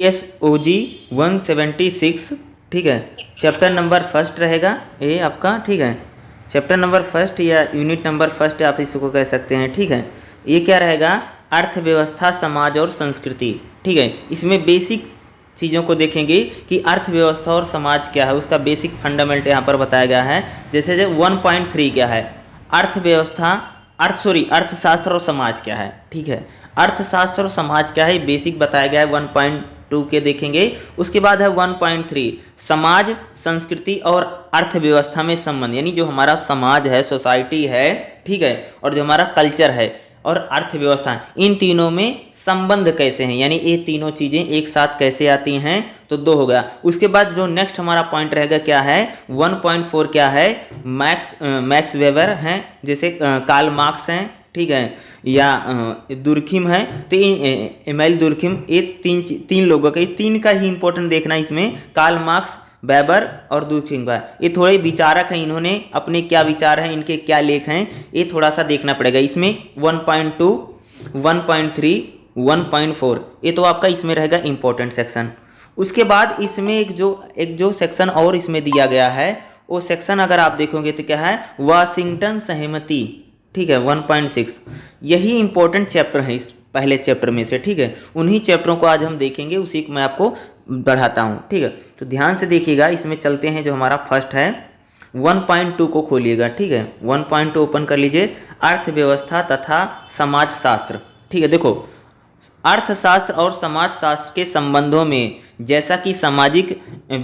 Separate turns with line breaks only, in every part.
SOG 176, ठीक है। Chapter number first रहेगा ये आपका, ठीक है। चैप्टर नंबर फर्स्ट या यूनिट नंबर फर्स्ट आप इसको कह सकते हैं, ठीक है। ये क्या रहेगा? अर्थव्यवस्था, समाज और संस्कृति, ठीक है। इसमें बेसिक चीज़ों को देखेंगे कि अर्थव्यवस्था और समाज क्या है, उसका बेसिक फंडामेंट यहाँ पर बताया गया है। जैसे 1.3 क्या है? अर्थव्यवस्था, अर्थशास्त्र और समाज क्या है, ठीक है। अर्थशास्त्र और समाज क्या है, बेसिक बताया गया है 1.2 के देखेंगे। उसके बाद है 1.3 समाज, संस्कृति और अर्थव्यवस्था में संबंध, यानी जो हमारा समाज है, सोसाइटी है, ठीक है, और जो हमारा कल्चर है और अर्थव्यवस्था, इन तीनों में संबंध कैसे हैं, यानी ये तीनों चीज़ें एक साथ कैसे आती हैं, तो 2 हो गया। उसके बाद जो नेक्स्ट हमारा पॉइंट रहेगा क्या है? 1.4 क्या है? मैक्स वेबर हैं, जैसे कार्ल मार्क्स हैं, ठीक है, या दुर्खिम है, तो एमिल दुर्खिम, ये तीन लोगों का, ये तीन का ही इंपॉर्टेंट देखना इसमें। कार्ल मार्क्स, वेबर और दुर्खिम का, ये थोड़े विचारक हैं, इन्होंने अपने क्या विचार हैं, इनके क्या लेख हैं, ये थोड़ा सा देखना पड़ेगा इसमें। 1.2, 1.3, 1.4, ये तो आपका इसमें रहेगा इंपॉर्टेंट सेक्शन। उसके बाद इसमें एक जो सेक्शन और इसमें दिया गया है, वो सेक्शन अगर आप देखोगे तो क्या है? वाशिंगटन सहमति, ठीक है, 1.6। यही इंपॉर्टेंट चैप्टर है इस पहले चैप्टर में से, ठीक है। उन्हीं चैप्टरों को आज हम देखेंगे, उसी को मैं आपको बढ़ाता हूँ, ठीक है। तो ध्यान से देखिएगा, इसमें चलते हैं। जो हमारा फर्स्ट है 1.2 को खोलिएगा, ठीक है। 1.2 ओपन कर लीजिए। अर्थव्यवस्था तथा समाजशास्त्र, ठीक है। देखो, अर्थशास्त्र और समाजशास्त्र के संबंधों में, जैसा कि सामाजिक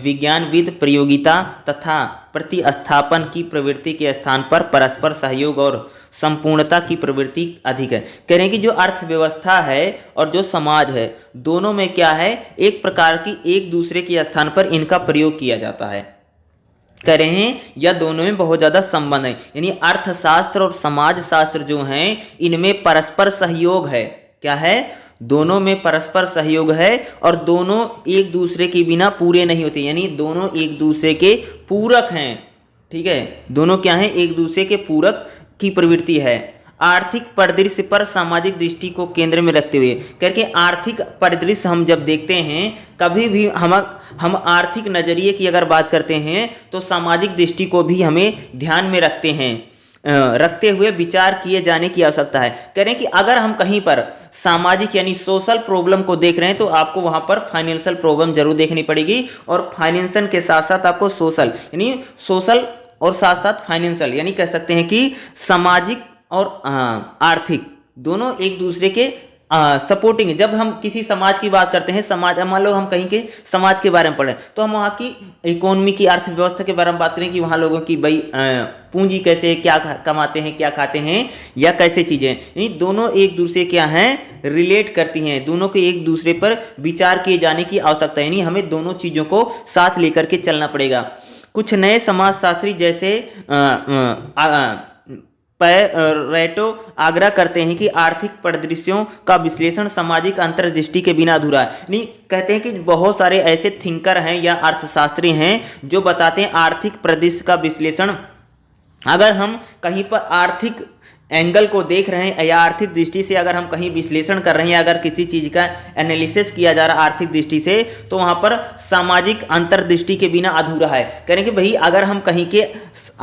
विज्ञानविद प्रयोगिता तथा प्रतिस्थापन की प्रवृत्ति के स्थान पर परस्पर सहयोग और संपूर्णता की प्रवृत्ति अधिक है। कह रहे हैं कि जो अर्थव्यवस्था है और जो समाज है, दोनों में क्या है? एक प्रकार की एक दूसरे के स्थान पर इनका प्रयोग किया जाता है। कह रहे हैं या दोनों में बहुत ज़्यादा संबंध है, यानी अर्थशास्त्र और समाजशास्त्र जो हैं, इनमें परस्पर सहयोग है। क्या है? दोनों में परस्पर सहयोग है और दोनों एक दूसरे के बिना पूरे नहीं होते, यानी दोनों एक दूसरे के पूरक हैं, ठीक है। दोनों क्या हैं? एक दूसरे के पूरक की प्रवृत्ति है। आर्थिक परिदृश्य पर सामाजिक दृष्टि को केंद्र में रखते हुए, करके आर्थिक परिदृश्य हम जब देखते हैं, कभी भी हम आर्थिक नजरिए की अगर बात करते हैं तो सामाजिक दृष्टि को भी हमें ध्यान में रखते हुए विचार किए जाने की आवश्यकता है। कह रहे हैं कि अगर हम कहीं पर सामाजिक यानी सोशल प्रॉब्लम को देख रहे हैं तो आपको वहां पर फाइनेंशियल प्रॉब्लम जरूर देखनी पड़ेगी, और फाइनेंशियल के साथ साथ आपको सोशल, यानी सोशल और साथ साथ फाइनेंशियल, यानी कह सकते हैं कि सामाजिक और आर्थिक दोनों एक दूसरे के सपोर्टिंग। जब हम किसी समाज की बात करते हैं, समाज, मान लो हम कहीं के समाज के बारे में पढ़ रहे हैं, तो हम वहाँ की इकोनॉमी की, अर्थव्यवस्था के बारे में बात करें कि वहाँ लोगों की भाई पूंजी कैसे, क्या कमाते हैं, क्या खाते हैं, या कैसे चीज़ें, यानी दोनों एक दूसरे क्या हैं? रिलेट करती हैं। दोनों के एक दूसरे पर विचार किए जाने की आवश्यकता है, यानी हमें दोनों चीज़ों को साथ लेकर के चलना पड़ेगा। कुछ नए समाजशास्त्री जैसे पैरेटो आग्रह करते हैं कि आर्थिक परिदृश्यों का विश्लेषण सामाजिक अंतर्दृष्टि के बिना अधूरा है। नहीं, कहते हैं कि बहुत सारे ऐसे थिंकर हैं या अर्थशास्त्री हैं जो बताते हैं आर्थिक परिदृश्य का विश्लेषण, अगर हम कहीं पर आर्थिक एंगल को देख रहे हैं या आर्थिक दृष्टि से अगर हम कहीं विश्लेषण कर रहे हैं, अगर किसी चीज़ का एनालिसिस किया जा रहा है आर्थिक दृष्टि से, तो वहाँ पर सामाजिक अंतर्दृष्टि के बिना अधूरा है। कह रहे हैं कि भाई अगर हम कहीं के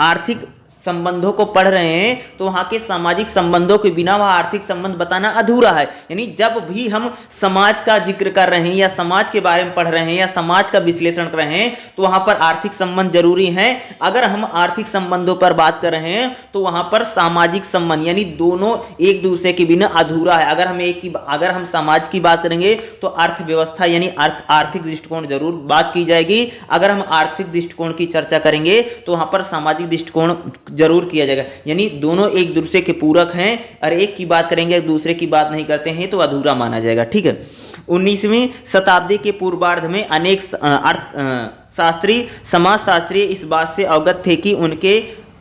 आर्थिक संबंधों को पढ़ रहे हैं तो वहाँ के सामाजिक संबंधों के बिना वह आर्थिक संबंध बताना अधूरा है। यानी जब भी हम समाज का जिक्र कर रहे हैं या समाज के बारे में पढ़ रहे हैं या समाज का विश्लेषण कर रहे हैं तो वहाँ पर आर्थिक संबंध जरूरी है। अगर हम आर्थिक संबंधों पर बात कर रहे हैं तो वहाँ पर सामाजिक संबंध, यानी दोनों एक दूसरे के बिना अधूरा है। अगर हम समाज की बात करेंगे तो अर्थव्यवस्था यानी आर्थिक दृष्टिकोण जरूर बात की जाएगी। अगर हम आर्थिक दृष्टिकोण की चर्चा करेंगे तो वहाँ पर सामाजिक दृष्टिकोण जरूर किया जाएगा, यानी दोनों एक दूसरे के पूरक हैं, और एक की बात करेंगे दूसरे की बात नहीं करते हैं तो अधूरा माना जाएगा, ठीक है। 19वीं शताब्दी के पूर्वार्ध में अनेक अर्थशास्त्री, समाजशास्त्री इस बात से अवगत थे कि उनके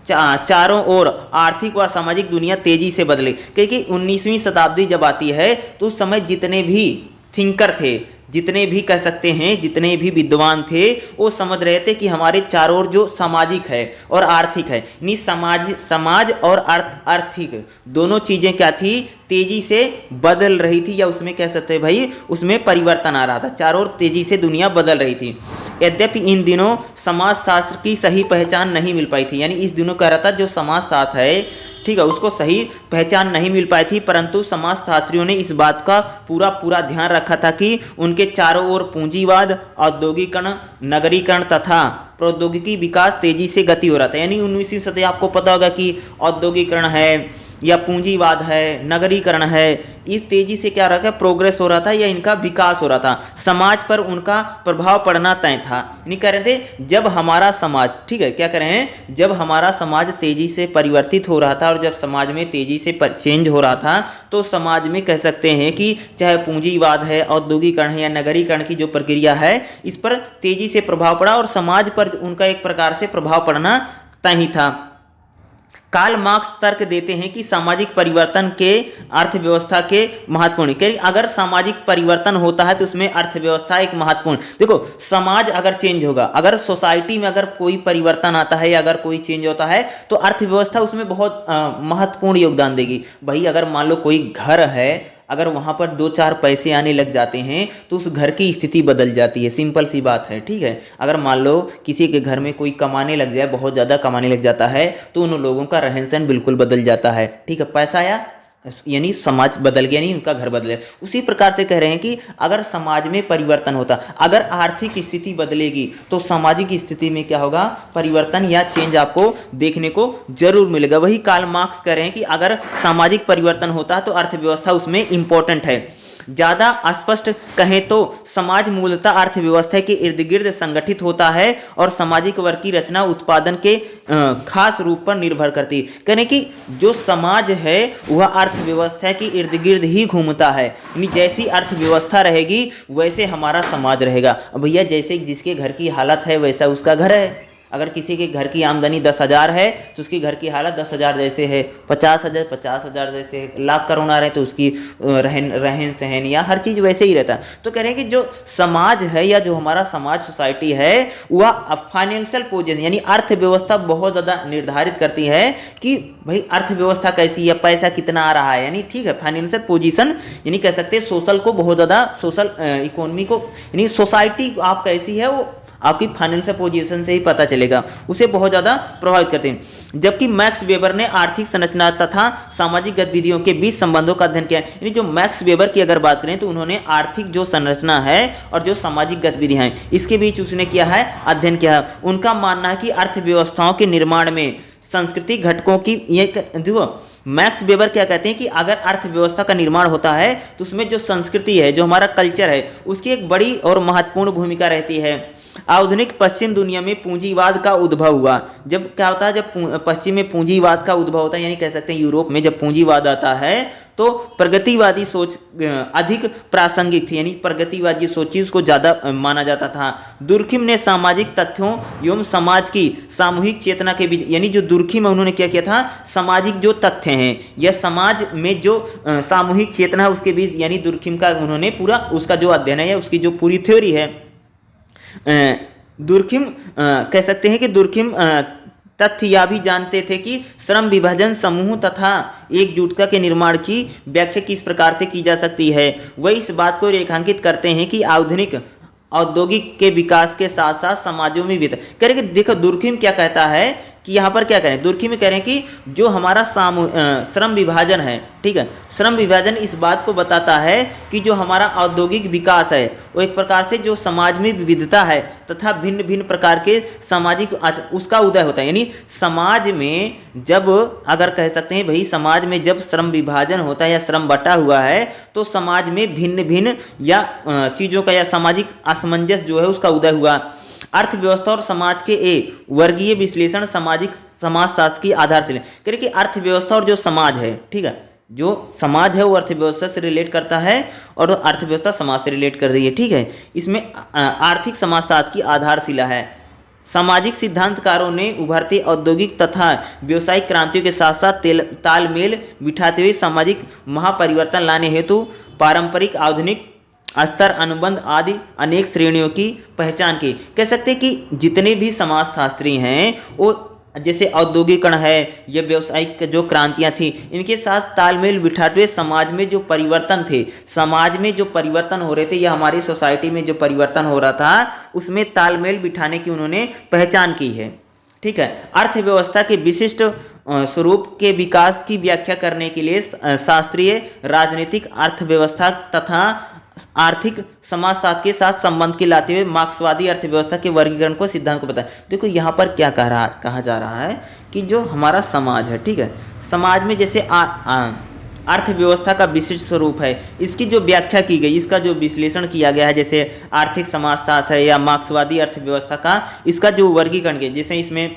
चारों ओर आर्थिक व सामाजिक दुनिया तेजी से बदले, क्योंकि 19वीं शताब्दी जब आती है तो उस समय जितने भी थिंकर थे, जितने भी कह सकते हैं, जितने भी विद्वान थे वो समझ रहे थे कि हमारे चारों ओर जो सामाजिक है और आर्थिक है, यानी समाज और आर्थिक दोनों चीजें क्या थी, तेजी से बदल रही थी, या उसमें कह सकते हैं भाई उसमें परिवर्तन आ रहा था, चारों ओर तेजी से दुनिया बदल रही थी। यद्यपि इन दिनों समाजशास्त्र की सही पहचान नहीं मिल पाई थी, यानी इस दिनों कह रहा था जो समाजशास्त्र है, ठीक है, उसको सही पहचान नहीं मिल पाई थी, परंतु समाजशास्त्रियों ने इस बात का पूरा ध्यान रखा था कि उनके चारों ओर पूंजीवाद, औद्योगिकरण, नगरीकरण तथा प्रौद्योगिकी विकास तेजी से गति हो रहा था। यानी 19वीं सदी आपको पता होगा कि औद्योगिकरण है या पूंजीवाद है, नगरीकरण है, इस तेजी से क्या रहा है, प्रोग्रेस हो रहा था या इनका विकास हो रहा था, समाज पर उनका प्रभाव पड़ना तय था। नहीं कह रहे थे जब हमारा समाज, ठीक है, क्या कह रहे हैं, जब हमारा समाज तेजी से परिवर्तित हो रहा था और जब समाज में तेजी से चेंज हो रहा था, तो समाज में कह सकते हैं कि चाहे पूंजीवाद है, औद्योगिकरण है या नगरीकरण की जो प्रक्रिया है, इस पर तेजी से प्रभाव पड़ा और समाज पर उनका एक प्रकार से प्रभाव पड़ना तय ही था। कार्ल मार्क्स तर्क देते हैं कि सामाजिक परिवर्तन के अर्थव्यवस्था के महत्वपूर्ण, अगर सामाजिक परिवर्तन होता है तो उसमें अर्थव्यवस्था एक महत्वपूर्ण, देखो समाज अगर चेंज होगा, अगर सोसाइटी में अगर कोई परिवर्तन आता है या अगर कोई चेंज होता है तो अर्थव्यवस्था उसमें बहुत महत्वपूर्ण योगदान देगी। भाई अगर मान लो कोई घर है, अगर वहाँ पर 2-4 पैसे आने लग जाते हैं तो उस घर की स्थिति बदल जाती है, सिंपल सी बात है, ठीक है। अगर मान लो किसी के घर में कोई कमाने लग जाए, बहुत ज़्यादा कमाने लग जाता है, तो उन लोगों का रहन सहन बिल्कुल बदल जाता है, ठीक है। पैसा आया यानी समाज बदल गया, नहीं उनका घर बदले। उसी प्रकार से कह रहे हैं कि अगर समाज में परिवर्तन होता, अगर आर्थिक स्थिति बदलेगी तो सामाजिक स्थिति में क्या होगा, परिवर्तन या चेंज आपको देखने को जरूर मिलेगा। वही कार्ल मार्क्स कह रहे हैं कि अगर सामाजिक परिवर्तन होता तो अर्थव्यवस्था उसमें इंपॉर्टेंट है। ज़्यादा स्पष्ट कहें तो समाज मूलतः अर्थव्यवस्था के इर्द गिर्द संगठित होता है और सामाजिक वर्ग की रचना उत्पादन के खास रूप पर निर्भर करती है। कहने कि जो समाज है वह अर्थव्यवस्था के इर्द गिर्द ही घूमता है, यानी जैसी अर्थव्यवस्था रहेगी वैसे हमारा समाज रहेगा। भैया जैसे जिसके घर की हालत है वैसा उसका घर है। अगर किसी के घर की आमदनी 10,000 है तो उसकी घर की हालत 10,000 जैसे है, 50,000 जैसे है, लाख करोड़ रहे तो उसकी रहन सहन या हर चीज़ वैसे ही रहता है। तो कह रहे हैं कि जो समाज है या जो हमारा समाज सोसाइटी है वह फाइनेंशियल पोजीशन यानी अर्थव्यवस्था बहुत ज़्यादा निर्धारित करती है कि भाई अर्थव्यवस्था कैसी है, पैसा कितना आ रहा है, यानी ठीक है फाइनेंशियल पोजीशन, यानी कह सकते हैं सोशल को बहुत ज़्यादा, सोशल इकोनॉमी को, यानी सोसाइटी आप कैसी है वो आपकी फाइनेंशियल पोजीशन से ही पता चलेगा, उसे बहुत ज़्यादा प्रभावित करते हैं। जबकि मैक्स वेबर ने आर्थिक संरचना तथा सामाजिक गतिविधियों के बीच संबंधों का अध्ययन किया, यानी जो मैक्स वेबर की अगर बात करें तो उन्होंने आर्थिक जो संरचना है और जो सामाजिक गतिविधियां हैं इसके बीच उसने किया है अध्ययन किया है। उनका मानना है कि अर्थव्यवस्थाओं के निर्माण में सांस्कृतिक घटकों की जो मैक्स वेबर क्या कहते हैं कि अगर अर्थव्यवस्था का निर्माण होता है तो उसमें जो संस्कृति है, जो हमारा कल्चर है, उसकी एक बड़ी और महत्वपूर्ण भूमिका रहती है। आधुनिक पश्चिम दुनिया में पूंजीवाद का उद्भव हुआ। जब क्या होता है, जब पश्चिम में पूंजीवाद का उद्भव होता है, यानी कह सकते हैं यूरोप में जब पूंजीवाद आता है तो प्रगतिवादी सोच अधिक प्रासंगिक थी, यानी प्रगतिवादी सोच उसको ज़्यादा माना जाता था। दुर्खिम ने सामाजिक तथ्यों एवं समाज की सामूहिक चेतना के बीच, यानी जो दुर्खिम है उन्होंने क्या किया था, सामाजिक जो तथ्य हैं या समाज में जो सामूहिक चेतना है उसके बीच, यानी दुर्खिम का उन्होंने पूरा उसका जो अध्ययन है या उसकी जो पूरी थ्योरी है, दुर्खिम कह सकते हैं कि दुर्खिम तथ्य यह भी जानते थे कि श्रम विभाजन समूह तथा एकजुटता के निर्माण की व्याख्या किस प्रकार से की जा सकती है। वह इस बात को रेखांकित करते हैं कि आधुनिक औद्योगिक के विकास के साथ साथ समाजों में भी करेंगे। देखो दुर्खिम क्या कहता है कि यहाँ पर क्या करें, दुर्खिम में कह रहे हैं कि जो हमारा श्रम विभाजन है, ठीक है, श्रम विभाजन इस बात को बताता है कि जो हमारा औद्योगिक विकास है वो एक प्रकार से जो समाज में विविधता है तथा भिन्न भिन्न प्रकार के सामाजिक उसका उदय होता है। यानी समाज में जब अगर कह सकते हैं भाई समाज में जब श्रम विभाजन होता है या श्रम बटा हुआ है तो समाज में भिन्न भिन्न या चीज़ों का या सामाजिक असमंजस जो है उसका उदय हुआ। अर्थव्यवस्था और समाज के वर्गीय विश्लेषण सामाजिक समाजशास्त्र की आधारशिला, कह कि अर्थव्यवस्था और जो समाज है, ठीक है, जो समाज है वो अर्थव्यवस्था से रिलेट करता है और अर्थव्यवस्था समाज से रिलेट कर रही है, ठीक है। इसमें आर्थिक समाजशास्त्र की आधारशिला है। सामाजिक सिद्धांतकारों ने उभरती औद्योगिक तथा व्यावसायिक क्रांतियों के साथ साथ तालमेल बिठाते हुए सामाजिक महापरिवर्तन लाने हेतु पारंपरिक आधुनिक स्तर, अनुबंध आदि अनेक श्रेणियों की पहचान की। कह सकते हैं कि जितने भी समाजशास्त्री हैं वो जैसे औद्योगिकरण है या व्यावसायिक जो क्रांतियां थी, इनके साथ तालमेल बिठाते हुए समाज में जो परिवर्तन थे, समाज में जो परिवर्तन हो रहे थे या हमारी सोसाइटी में जो परिवर्तन हो रहा था उसमें तालमेल बिठाने की उन्होंने पहचान की है। ठीक है। अर्थव्यवस्था के विशिष्ट स्वरूप के विकास की व्याख्या करने के लिए शास्त्रीय राजनीतिक अर्थव्यवस्था तथा आर्थिक समाजशास्त्र के साथ संबंध के लाते हुए मार्क्सवादी अर्थव्यवस्था के वर्गीकरण को सिद्धांत को बताया। देखो यहाँ पर क्या कहा जा रहा है कि जो हमारा समाज है, ठीक है, समाज में जैसे अर्थव्यवस्था का विशिष्ट स्वरूप है, इसकी जो व्याख्या की गई, इसका जो विश्लेषण किया गया है, जैसे आर्थिक समाजशास्त्र है या मार्क्सवादी अर्थव्यवस्था का इसका जो वर्गीकरण किया, जैसे इसमें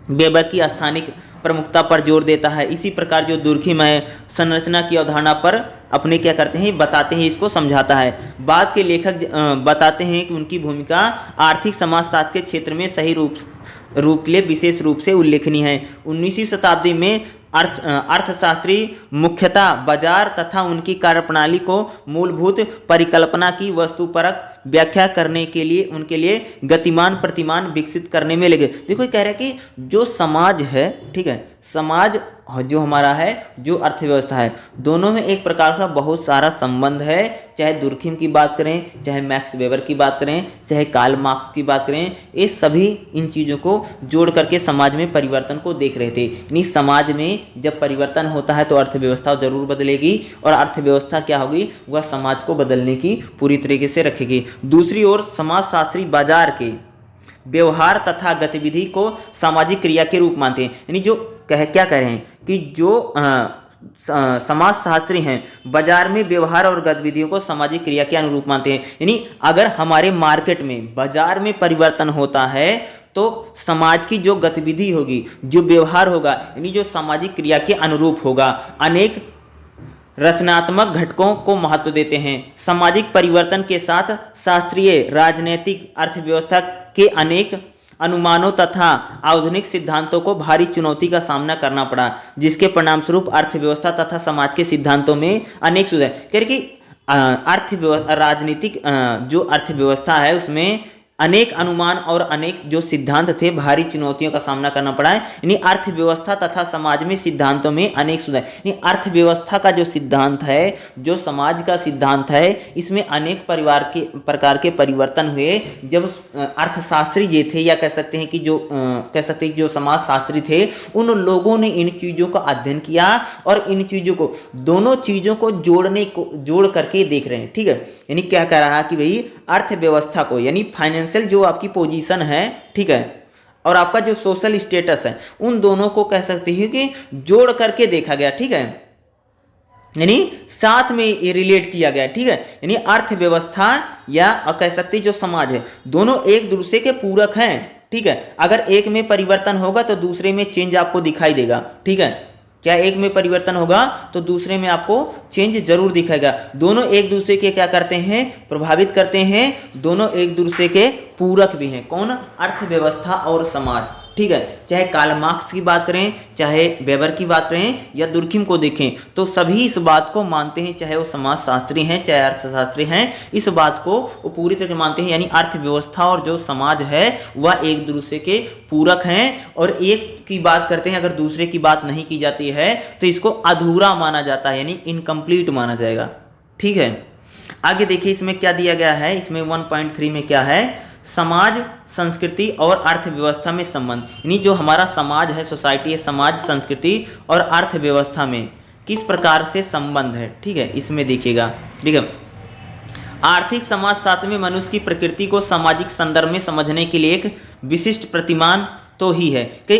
वेबर की स्थानिक प्रमुखता पर जोर देता है। इसी प्रकार जो दुर्खिमय संरचना की अवधारणा पर अपने क्या करते हैं, बताते हैं, इसको समझाता है। बाद के लेखक बताते हैं कि उनकी भूमिका आर्थिक समाजशास्त्र के क्षेत्र में सही रूप के लिए विशेष रूप से उल्लेखनीय है। 19वीं शताब्दी में अर्थशास्त्री मुख्यतः बाजार तथा उनकी कार्यप्रणाली को मूलभूत परिकल्पना की वस्तुपरक व्याख्या करने के लिए उनके लिए गतिमान प्रतिमान विकसित करने में लगे। देखो ये कह रहा है कि जो समाज है, ठीक है, समाज जो हमारा है, जो अर्थव्यवस्था है, दोनों में एक प्रकार का बहुत सारा संबंध है। चाहे दुर्खिम की बात करें, चाहे मैक्स वेबर की बात करें, चाहे कार्ल मार्क्स की बात करें, ये सभी इन चीज़ों को जोड़ करके समाज में परिवर्तन को देख रहे थे। यानी समाज में जब परिवर्तन होता है तो अर्थव्यवस्था जरूर बदलेगी और अर्थव्यवस्था क्या होगी, वह समाज को बदलने की पूरी तरीके से रखेगी। दूसरी ओर समाजशास्त्री बाजार के व्यवहार तथा गतिविधि को सामाजिक क्रिया के रूप मानते हैं। यानी जो क्या कह रहे हैं कि जो समाजशास्त्री हैं बाजार में व्यवहार और गतिविधियों को सामाजिक क्रिया के अनुरूप मानते हैं। यानी अगर हमारे मार्केट में बाजार में परिवर्तन होता है तो समाज की जो गतिविधि होगी, जो व्यवहार होगा, यानी जो सामाजिक क्रिया के अनुरूप होगा। अनेक रचनात्मक घटकों को महत्व देते हैं। सामाजिक परिवर्तन के साथ शास्त्रीय राजनीतिक अर्थव्यवस्था के अनेक अनुमानों तथा आधुनिक सिद्धांतों को भारी चुनौती का सामना करना पड़ा, जिसके परिणाम स्वरूप अर्थव्यवस्था तथा समाज के सिद्धांतों में अनेक सुधार। कह रहे कि राजनीतिक जो अर्थव्यवस्था है उसमें अनेक अनुमान और अनेक जो सिद्धांत थे, भारी चुनौतियों का सामना करना पड़ा है। यानी अर्थव्यवस्था तथा समाज में सिद्धांतों में अनेक सुधार। यानी अर्थव्यवस्था का जो सिद्धांत है, जो समाज का सिद्धांत है, इसमें अनेक प्रकार के परिवर्तन हुए। जब अर्थशास्त्री जे थे या कह सकते हैं कि जो समाजशास्त्री थे, उन लोगों ने इन चीज़ों का अध्ययन किया और इन चीज़ों को, दोनों चीज़ों को जोड़ करके देख रहे हैं। ठीक है। यानी क्या कह रहा है कि भाई अर्थव्यवस्था को, यानी फाइनेंशियल जो आपकी पोजीशन है, ठीक है, और आपका जो सोशल स्टेटस है, उन दोनों को कह सकते हैं कि जोड़ करके देखा गया। ठीक है। यानी साथ में ये रिलेट किया गया। ठीक है। यानी अर्थव्यवस्था या कह सकते हैं जो समाज है, दोनों एक दूसरे के पूरक हैं। ठीक है। अगर एक में परिवर्तन होगा तो दूसरे में चेंज आपको दिखाई देगा। ठीक है। क्या एक में परिवर्तन होगा तो दूसरे में आपको चेंज जरूर दिखेगा। दोनों एक दूसरे के क्या करते हैं, प्रभावित करते हैं। दोनों एक दूसरे के पूरक भी हैं। कौन? अर्थव्यवस्था और समाज। ठीक है। चाहे कार्ल मार्क्स की बात करें, चाहे वेबर की बात करें या दुर्खिम को देखें, तो सभी इस बात को मानते हैं, चाहे वो समाजशास्त्री हैं चाहे अर्थशास्त्री हैं, इस बात को वो पूरी तरह मानते हैं। यानी अर्थव्यवस्था और जो समाज है वह एक दूसरे के पूरक हैं और एक की बात करते हैं, अगर दूसरे की बात नहीं की जाती है तो इसको अधूरा माना जाता है, यानी इनकम्प्लीट माना जाएगा। ठीक है। आगे देखिए इसमें क्या दिया गया है। इसमें 1.3 में क्या है, समाज, संस्कृति और अर्थव्यवस्था में संबंध। यानी जो हमारा समाज है, सोसाइटी है, समाज, संस्कृति और अर्थव्यवस्था में किस प्रकार से संबंध है। ठीक है। इसमें देखिएगा। ठीक है। आर्थिक समाजशास्त्र में मनुष्य की प्रकृति को सामाजिक संदर्भ में समझने के लिए एक विशिष्ट प्रतिमान तो ही है कि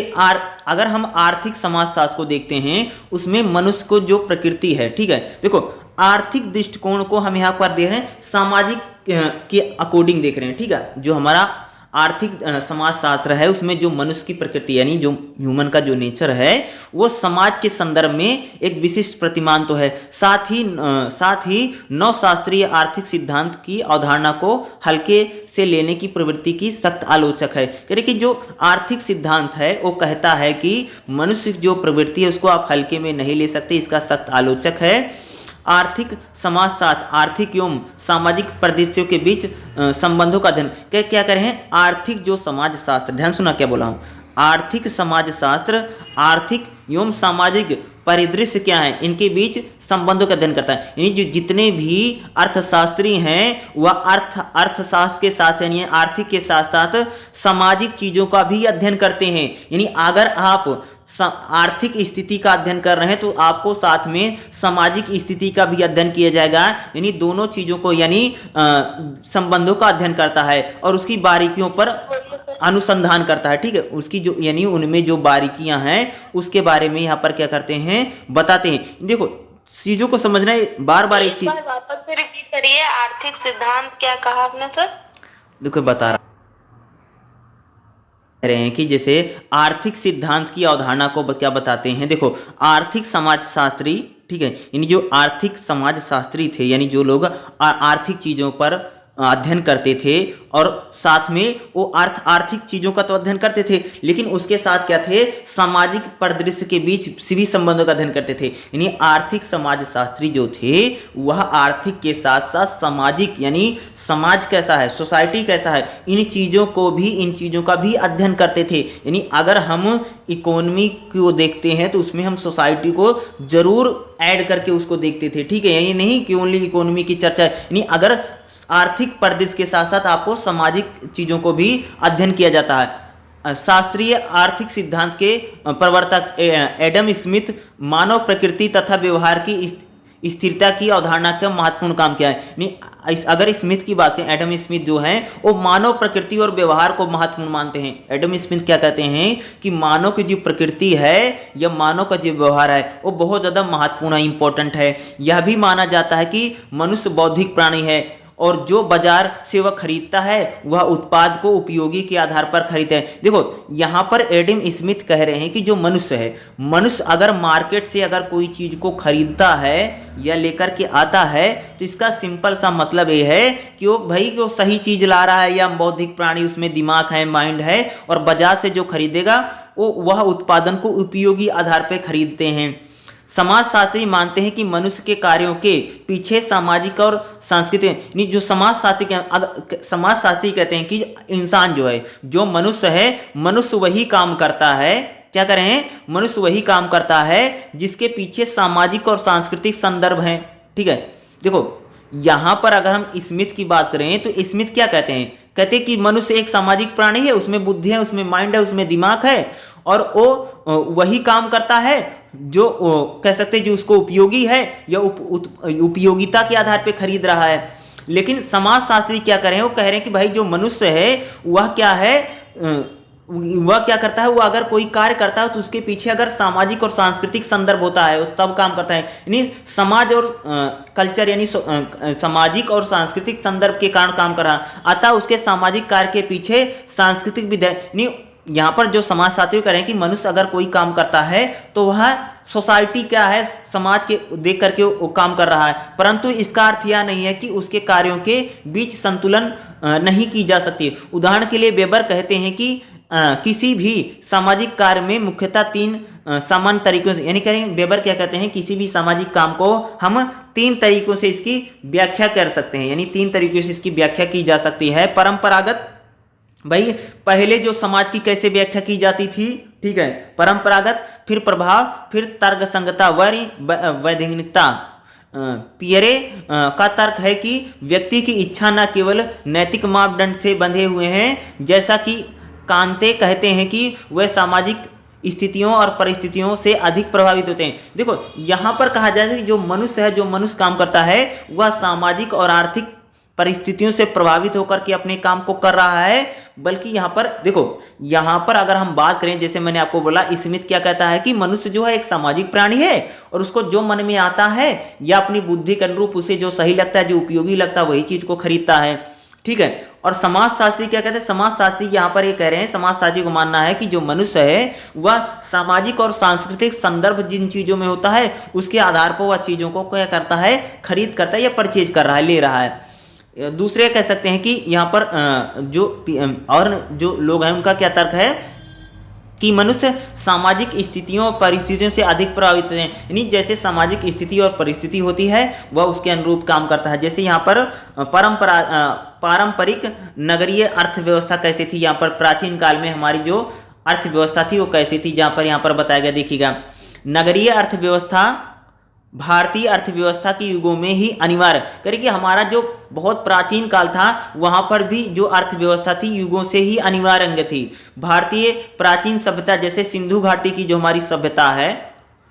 अगर हम आर्थिक समाजशास्त्र को देखते हैं, उसमें मनुष्य को जो प्रकृति है, ठीक है, देखो आर्थिक दृष्टिकोण को हम यहाँ पर देख रहे हैं, सामाजिक के अकॉर्डिंग देख रहे हैं। ठीक है। जो हमारा आर्थिक समाजशास्त्र है उसमें जो मनुष्य की प्रकृति, यानी जो ह्यूमन का जो नेचर है, वो समाज के संदर्भ में एक विशिष्ट प्रतिमान तो है। साथ ही नवशास्त्रीय आर्थिक सिद्धांत की अवधारणा को हल्के से लेने की प्रवृत्ति की सख्त आलोचक है। यानी कि जो आर्थिक सिद्धांत है वो कहता है कि मनुष्य जो प्रवृत्ति है उसको आप हल्के में नहीं ले सकते, इसका सख्त आलोचक है। आर्थिक समाजशास्त्र आर्थिक एवं सामाजिक परिदृश्यों के बीच संबंधों का अध्ययन। क्या कह रहे हैं? आर्थिक जो समाजशास्त्र, ध्यान सुना क्या बोला हूँ, आर्थिक समाजशास्त्र आर्थिक एवं सामाजिक परिदृश्य क्या है, इनके बीच संबंधों का अध्ययन करता है। यानी जो जितने भी अर्थशास्त्री हैं वह अर्थशास्त्र के साथ यानी आर्थिक के साथ साथ सामाजिक चीजों का भी अध्ययन करते हैं। यानी अगर आप आर्थिक स्थिति का अध्ययन कर रहे हैं तो आपको साथ में सामाजिक स्थिति का भी अध्ययन किया जाएगा। यानी दोनों चीजों को यानी संबंधों का अध्ययन करता है और उसकी बारीकियों पर अनुसंधान करता है। ठीक है, उसकी जो यानी उनमें जो बारीकियां हैं उसके बारे में यहाँ पर क्या करते हैं, बताते हैं। देखो चीजों को समझना है, बार बार एक चीज
वापस से रिपीट करिए। आर्थिक सिद्धांत क्या कहा आपने सर?
देखो बता रहे हैं कि जैसे आर्थिक सिद्धांत की अवधारणा को क्या बताते हैं। देखो आर्थिक समाजशास्त्री, ठीक है, यानी जो आर्थिक समाजशास्त्री थे यानी जो लोग आर्थिक चीजों पर अध्ययन करते थे और साथ में वो आर्थिक चीजों का तो अध्ययन करते थे लेकिन उसके साथ क्या थे, सामाजिक परिदृश्य के बीच सभी संबंधों का अध्ययन करते थे। यानी आर्थिक समाजशास्त्री जो थे वह आर्थिक के साथ साथ सामाजिक यानी समाज कैसा है, सोसाइटी कैसा है, इन चीजों का भी अध्ययन करते थे। यानी अगर हम इकोनॉमी को देखते हैं तो उसमें हम सोसाइटी को जरूर ऐड करके उसको देखते थे। ठीक है, ये नहीं कि ओनली इकोनॉमी की चर्चा है। यानी अगर आर्थिक परिदृश्य के साथ साथ आपको सामाजिक चीजों को भी अध्ययन किया जाता है। शास्त्रीय आर्थिक सिद्धांत के प्रवर्तक एडम स्मिथ मानव प्रकृति तथा व्यवहार की स्थिरता की अवधारणा का महत्वपूर्ण काम किया है। अगर स्मिथ की बात करें, एडम स्मिथ जो है वो मानव प्रकृति और व्यवहार को महत्वपूर्ण मानते हैं। एडम स्मिथ क्या कहते हैं कि मानव की जो प्रकृति है या मानव का जो व्यवहार है वो बहुत ज्यादा महत्वपूर्ण है, इंपॉर्टेंट है। यह भी माना जाता है कि मनुष्य बौद्धिक प्राणी है और जो बाजार से वह खरीदता है वह उत्पाद को उपयोगी के आधार पर खरीदते हैं। देखो यहाँ पर एडम स्मिथ कह रहे हैं कि जो मनुष्य है, मनुष्य अगर मार्केट से अगर कोई चीज को खरीदता है या लेकर के आता है तो इसका सिंपल सा मतलब ये है कि वो भाई वो सही चीज ला रहा है या बौद्धिक प्राणी, उसमें दिमाग है, माइंड है, और बाजार से जो खरीदेगा वो वह उत्पादन को उपयोगी आधार पर खरीदते हैं। समाजशास्त्री मानते हैं कि मनुष्य के कार्यों के पीछे सामाजिक और सांस्कृतिक जो समाजशास्त्री कहते हैं कि इंसान जो है, जो मनुष्य है, मनुष्य वही काम करता है। क्या कर रहे हैं? मनुष्य वही काम करता है जिसके पीछे सामाजिक और सांस्कृतिक संदर्भ है। ठीक है, देखो यहां पर अगर हम स्मिथ की बात करें तो स्मिथ क्या कहते हैं, कहते हैं कि मनुष्य एक सामाजिक प्राणी है, उसमें बुद्धि है, उसमें माइंड है, उसमें दिमाग है और वो वही काम करता है जो कह सकते हैं जो उसको उपयोगी है या उपयोगिता के आधार पे खरीद रहा है। लेकिन समाजशास्त्री क्या कर रहे हैं, वो कह रहे हैं कि भाई जो मनुष्य है वह क्या है, वह क्या करता है, वो अगर कोई कार्य करता है तो उसके पीछे अगर सामाजिक और सांस्कृतिक संदर्भ होता है तब काम करता है। यानी समाज और कल्चर यानी सामाजिक और सांस्कृतिक संदर्भ के कारण काम कर रहा, अतः उसके सामाजिक कार्य के पीछे सांस्कृतिक विधेय। यानी यहाँ पर जो समाजशास्त्री कह रहे हैं कि मनुष्य अगर कोई काम करता है तो वह सोसाइटी क्या है, समाज के देख करके वो काम कर रहा है, परंतु इसका अर्थ यह नहीं है कि उसके कार्यों के बीच संतुलन नहीं की जा सकती। उदाहरण के लिए वेबर कहते हैं कि किसी भी सामाजिक कार्य में मुख्यतः तीन सामान्य तरीकों से, यानी कहेंगे वेबर क्या कहते हैं, किसी भी सामाजिक काम को हम तीन तरीकों से इसकी व्याख्या कर सकते हैं। यानी तीन तरीकों से इसकी व्याख्या की जा सकती है। परंपरागत, भाई पहले जो समाज की कैसे व्याख्या की जाती थी, ठीक है, परंपरागत, फिर प्रभाव, फिर तर्कसंगता, वैधानिकता। पियरे का तर्क है कि व्यक्ति की इच्छा न केवल नैतिक मापदंड से बंधे हुए हैं, जैसा कि कांते कहते हैं कि वह सामाजिक स्थितियों और परिस्थितियों से अधिक प्रभावित होते हैं। देखो यहां पर कहा जाए कि जो मनुष्य है, जो मनुष्य काम करता है वह सामाजिक और आर्थिक परिस्थितियों से प्रभावित होकर के अपने काम को कर रहा है। बल्कि यहाँ पर देखो, यहाँ पर अगर हम बात करें, जैसे मैंने आपको बोला, स्मिथ क्या कहता है कि मनुष्य जो है एक सामाजिक प्राणी है और उसको जो मन में आता है या अपनी बुद्धि के अनुरूप उसे जो सही लगता है, जो उपयोगी लगता है, वही चीज को खरीदता है। ठीक है, और समाजशास्त्री क्या कहते हैं, समाजशास्त्री यहाँ पर ये कह रहे हैं, समाजशास्त्री को मानना है कि जो मनुष्य है वह सामाजिक और सांस्कृतिक संदर्भ जिन चीजों में होता है उसके आधार पर वह चीजों को क्या करता है, खरीद करता है या परचेज कर रहा है, ले रहा है। दूसरे कह सकते हैं कि यहाँ पर जो और जो लोग हैं उनका क्या तर्क है कि मनुष्य सामाजिक स्थितियों और परिस्थितियों से अधिक प्रभावित हैं, यानी जैसे सामाजिक स्थिति और परिस्थिति होती है वह उसके अनुरूप काम करता है। जैसे यहाँ पर पारंपरिक नगरीय अर्थव्यवस्था कैसी थी, यहाँ पर प्राचीन काल में हमारी जो अर्थव्यवस्था थी वो कैसी थी, जहाँ पर यहाँ पर बताया गया, देखिएगा, नगरीय अर्थव्यवस्था भारतीय अर्थव्यवस्था के युगों में ही अनिवार्य करें कि हमारा जो बहुत प्राचीन काल था वहां पर भी जो अर्थव्यवस्था थी युगों से ही अनिवार्य अंग थी। भारतीय प्राचीन सभ्यता जैसे सिंधु घाटी की जो हमारी सभ्यता है,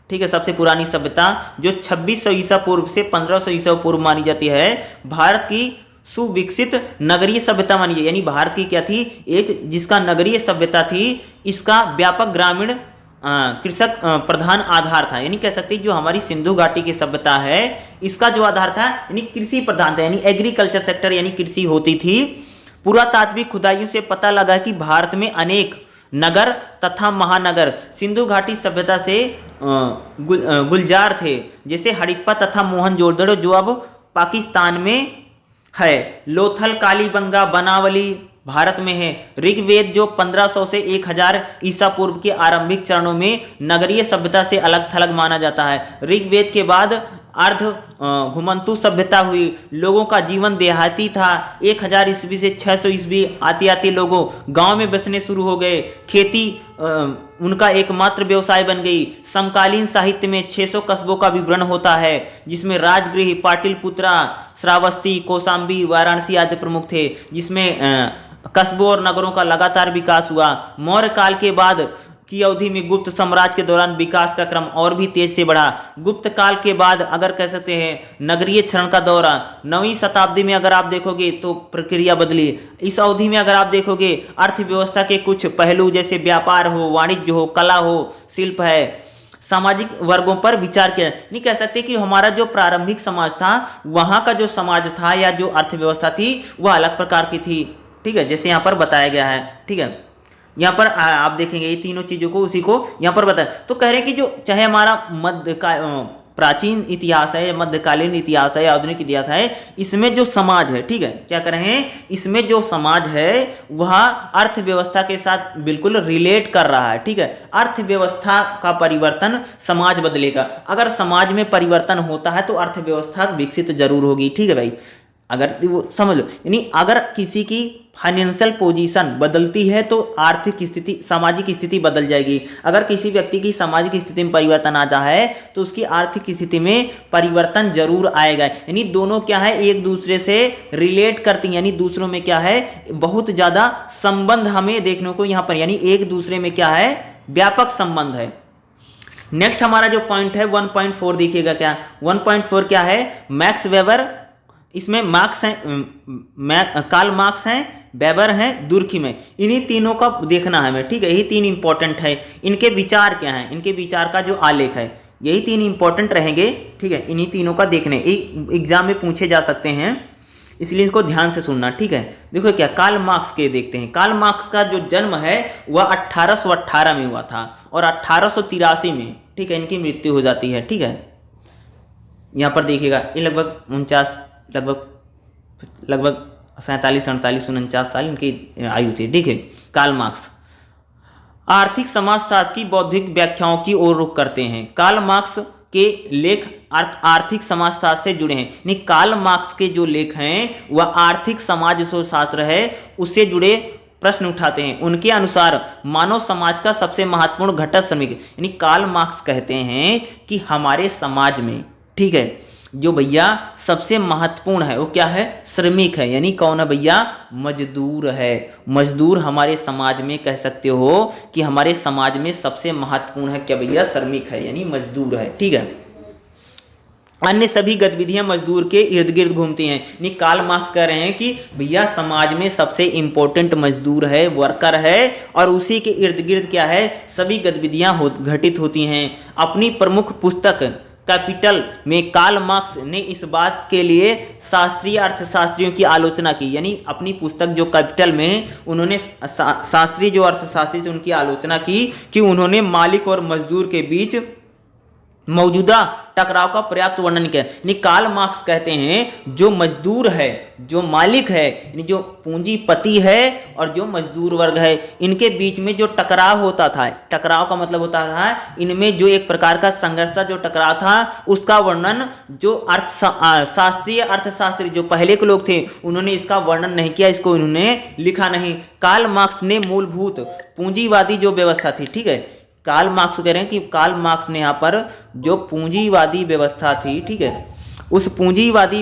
ठीक है, सबसे पुरानी सभ्यता जो 2600 ईसा पूर्व से 1500 ईसा पूर्व मानी जाती है, भारत की सुविकसित नगरीय सभ्यता मानी, यानी भारत की क्या थी, एक जिसका नगरीय सभ्यता थी, इसका व्यापक ग्रामीण कृषक प्रधान आधार था। यानी कह सकते हैं जो हमारी सिंधु घाटी की सभ्यता है इसका जो आधार था यानी कृषि प्रधान था, यानी एग्रीकल्चर सेक्टर यानी कृषि होती थी। पुरातात्विक खुदाइयों से पता लगा कि भारत में अनेक नगर तथा महानगर सिंधु घाटी सभ्यता से गुलजार थे, जैसे हड़प्पा तथा मोहनजोदड़ो जो अब पाकिस्तान में है, लोथल, कालीबंगा, बनावली भारत में है। ऋग्वेद जो 1500 से 1000 ईसा पूर्व के आरंभिक चरणों में नगरीय सभ्यता से अलग थलग माना जाता है। ऋग्वेद के बाद अर्ध घुमंतु सभ्यता हुई, लोगों का जीवन देहाती था। 1000 ईस्वी से 600 ईस्वी आते आते लोगों गांव में बसने शुरू हो गए, खेती उनका एकमात्र व्यवसाय बन गई। समकालीन साहित्य में 600 कस्बों का विवरण होता है, जिसमें राजगृह, पाटिलपुत्रा, श्रावस्ती, कौशाम्बी, वाराणसी आदि प्रमुख थे, जिसमें कस्बों और नगरों का लगातार विकास हुआ। मौर्य काल के बाद की अवधि में गुप्त साम्राज्य के दौरान विकास का क्रम और भी तेज से बढ़ा। गुप्त काल के बाद अगर कह सकते हैं नगरीय क्षरण का दौरा, 9वीं शताब्दी में अगर आप देखोगे तो प्रक्रिया बदली। इस अवधि में अगर आप देखोगे अर्थव्यवस्था के कुछ पहलू जैसे व्यापार हो, वाणिज्य हो, कला हो, शिल्प है, सामाजिक वर्गों पर विचार किया। नहीं कह सकते कि हमारा जो प्रारंभिक समाज था वहां का जो समाज था या जो अर्थव्यवस्था थी वह अलग प्रकार की थी, ठीक है, जैसे यहाँ पर बताया गया है। ठीक है, यहाँ पर आप देखेंगे ये तीनों चीजों को उसी को यहाँ पर बताया। तो कह रहे हैं कि जो चाहे हमारा प्राचीन इतिहास है, मध्यकालीन इतिहास है, आधुनिक इतिहास है, इसमें जो समाज है, ठीक है, क्या कर रहे हैं, इसमें जो समाज है वह अर्थव्यवस्था के साथ बिल्कुल रिलेट कर रहा है। ठीक है, अर्थव्यवस्था का परिवर्तन समाज बदलेगा। अगर समाज में परिवर्तन होता है तो अर्थव्यवस्था विकसित जरूर होगी। ठीक है भाई, अगर वो समझ लो, यानी अगर किसी की फाइनेंशियल पोजीशन बदलती है तो आर्थिक स्थिति, सामाजिक स्थिति बदल जाएगी। अगर किसी व्यक्ति की सामाजिक स्थिति में परिवर्तन आता है तो उसकी आर्थिक स्थिति में परिवर्तन जरूर आएगा। यानी दोनों क्या है, एक दूसरे से रिलेट करती हैं, यानी दूसरों में क्या है, बहुत ज्यादा संबंध हमें देखने को यहाँ पर, यानी एक दूसरे में क्या है, व्यापक संबंध है। नेक्स्ट हमारा जो पॉइंट है 1.4 देखिएगा, क्या 1.4 क्या है, मैक्स वेबर, इसमें मार्क्स हैं, कार्ल मार्क्स हैं, वेबर हैं, दुर्खिम है, इन्हीं तीनों का देखना है हमें। ठीक है, यही तीन इंपॉर्टेंट है। इनके विचार क्या हैं, इनके विचार का जो आलेख है, यही तीन इंपॉर्टेंट रहेंगे। ठीक है, इन्हीं तीनों का देखने एग्जाम में पूछे जा सकते हैं, इसलिए इसको ध्यान से सुनना। ठीक है, देखो क्या कार्ल मार्क्स के देखते हैं। कार्ल मार्क्स का जो जन्म है वह 1818 में हुआ था और 1883 में, ठीक है, इनकी मृत्यु हो जाती है। ठीक है, यहाँ पर देखिएगा ये लगभग 47, 48, 49 साल इनकी आयु थी। ठीक है, कार्ल मार्क्स आर्थिक समाजशास्त्र की बौद्धिक व्याख्याओं की ओर रुख करते हैं। कार्ल मार्क्स के लेख आर्थिक समाजशास्त्र से जुड़े हैं, यानी कार्ल मार्क्स के जो लेख हैं वह आर्थिक समाजशास्त्र है उससे जुड़े प्रश्न उठाते हैं। उनके अनुसार मानव समाज का सबसे महत्वपूर्ण घटक श्रमिक, यानी कार्ल मार्क्स कहते हैं कि हमारे समाज में, ठीक है, जो भैया सबसे महत्वपूर्ण है वो क्या है, श्रमिक है। यानी कौन है भैया, मजदूर है। मजदूर हमारे समाज में कह सकते हो कि हमारे समाज में सबसे महत्वपूर्ण है क्या भैया, श्रमिक है, यानी मजदूर है। ठीक है, अन्य सभी गतिविधियां मजदूर के इर्द गिर्द घूमती हैं। यानी कार्ल मार्क्स कह रहे हैं कि भैया समाज में सबसे इंपॉर्टेंट मजदूर है, वर्कर है, और उसी के इर्द गिर्द क्या है, सभी गतिविधियां घटित होती हैं। अपनी प्रमुख पुस्तक कैपिटल में कार्ल मार्क्स ने इस बात के लिए शास्त्रीय अर्थशास्त्रियों की आलोचना की। यानी अपनी पुस्तक जो कैपिटल में उन्होंने शास्त्रीय जो अर्थशास्त्री थे उनकी आलोचना की कि उन्होंने मालिक और मजदूर के बीच मौजूदा टकराव का पर्याप्त वर्णन किया। यानी कार्ल मार्क्स कहते हैं जो मजदूर है, जो मालिक है, यानी जो पूंजीपति है और जो मजदूर वर्ग है, इनके बीच में जो टकराव होता था, टकराव का मतलब होता था इनमें जो एक प्रकार का संघर्ष जो टकराव था उसका वर्णन जो अर्थशास्त्री जो पहले के लोग थे उन्होंने इसका वर्णन नहीं किया, इसको उन्होंने लिखा नहीं। कार्ल मार्क्स ने मूलभूत पूंजीवादी जो व्यवस्था थी, ठीक है, कार्ल मार्क्स कह रहे हैं कि कार्ल मार्क्स ने यहाँ पर जो पूंजीवादी व्यवस्था थी, ठीक है, उस पूंजीवादी,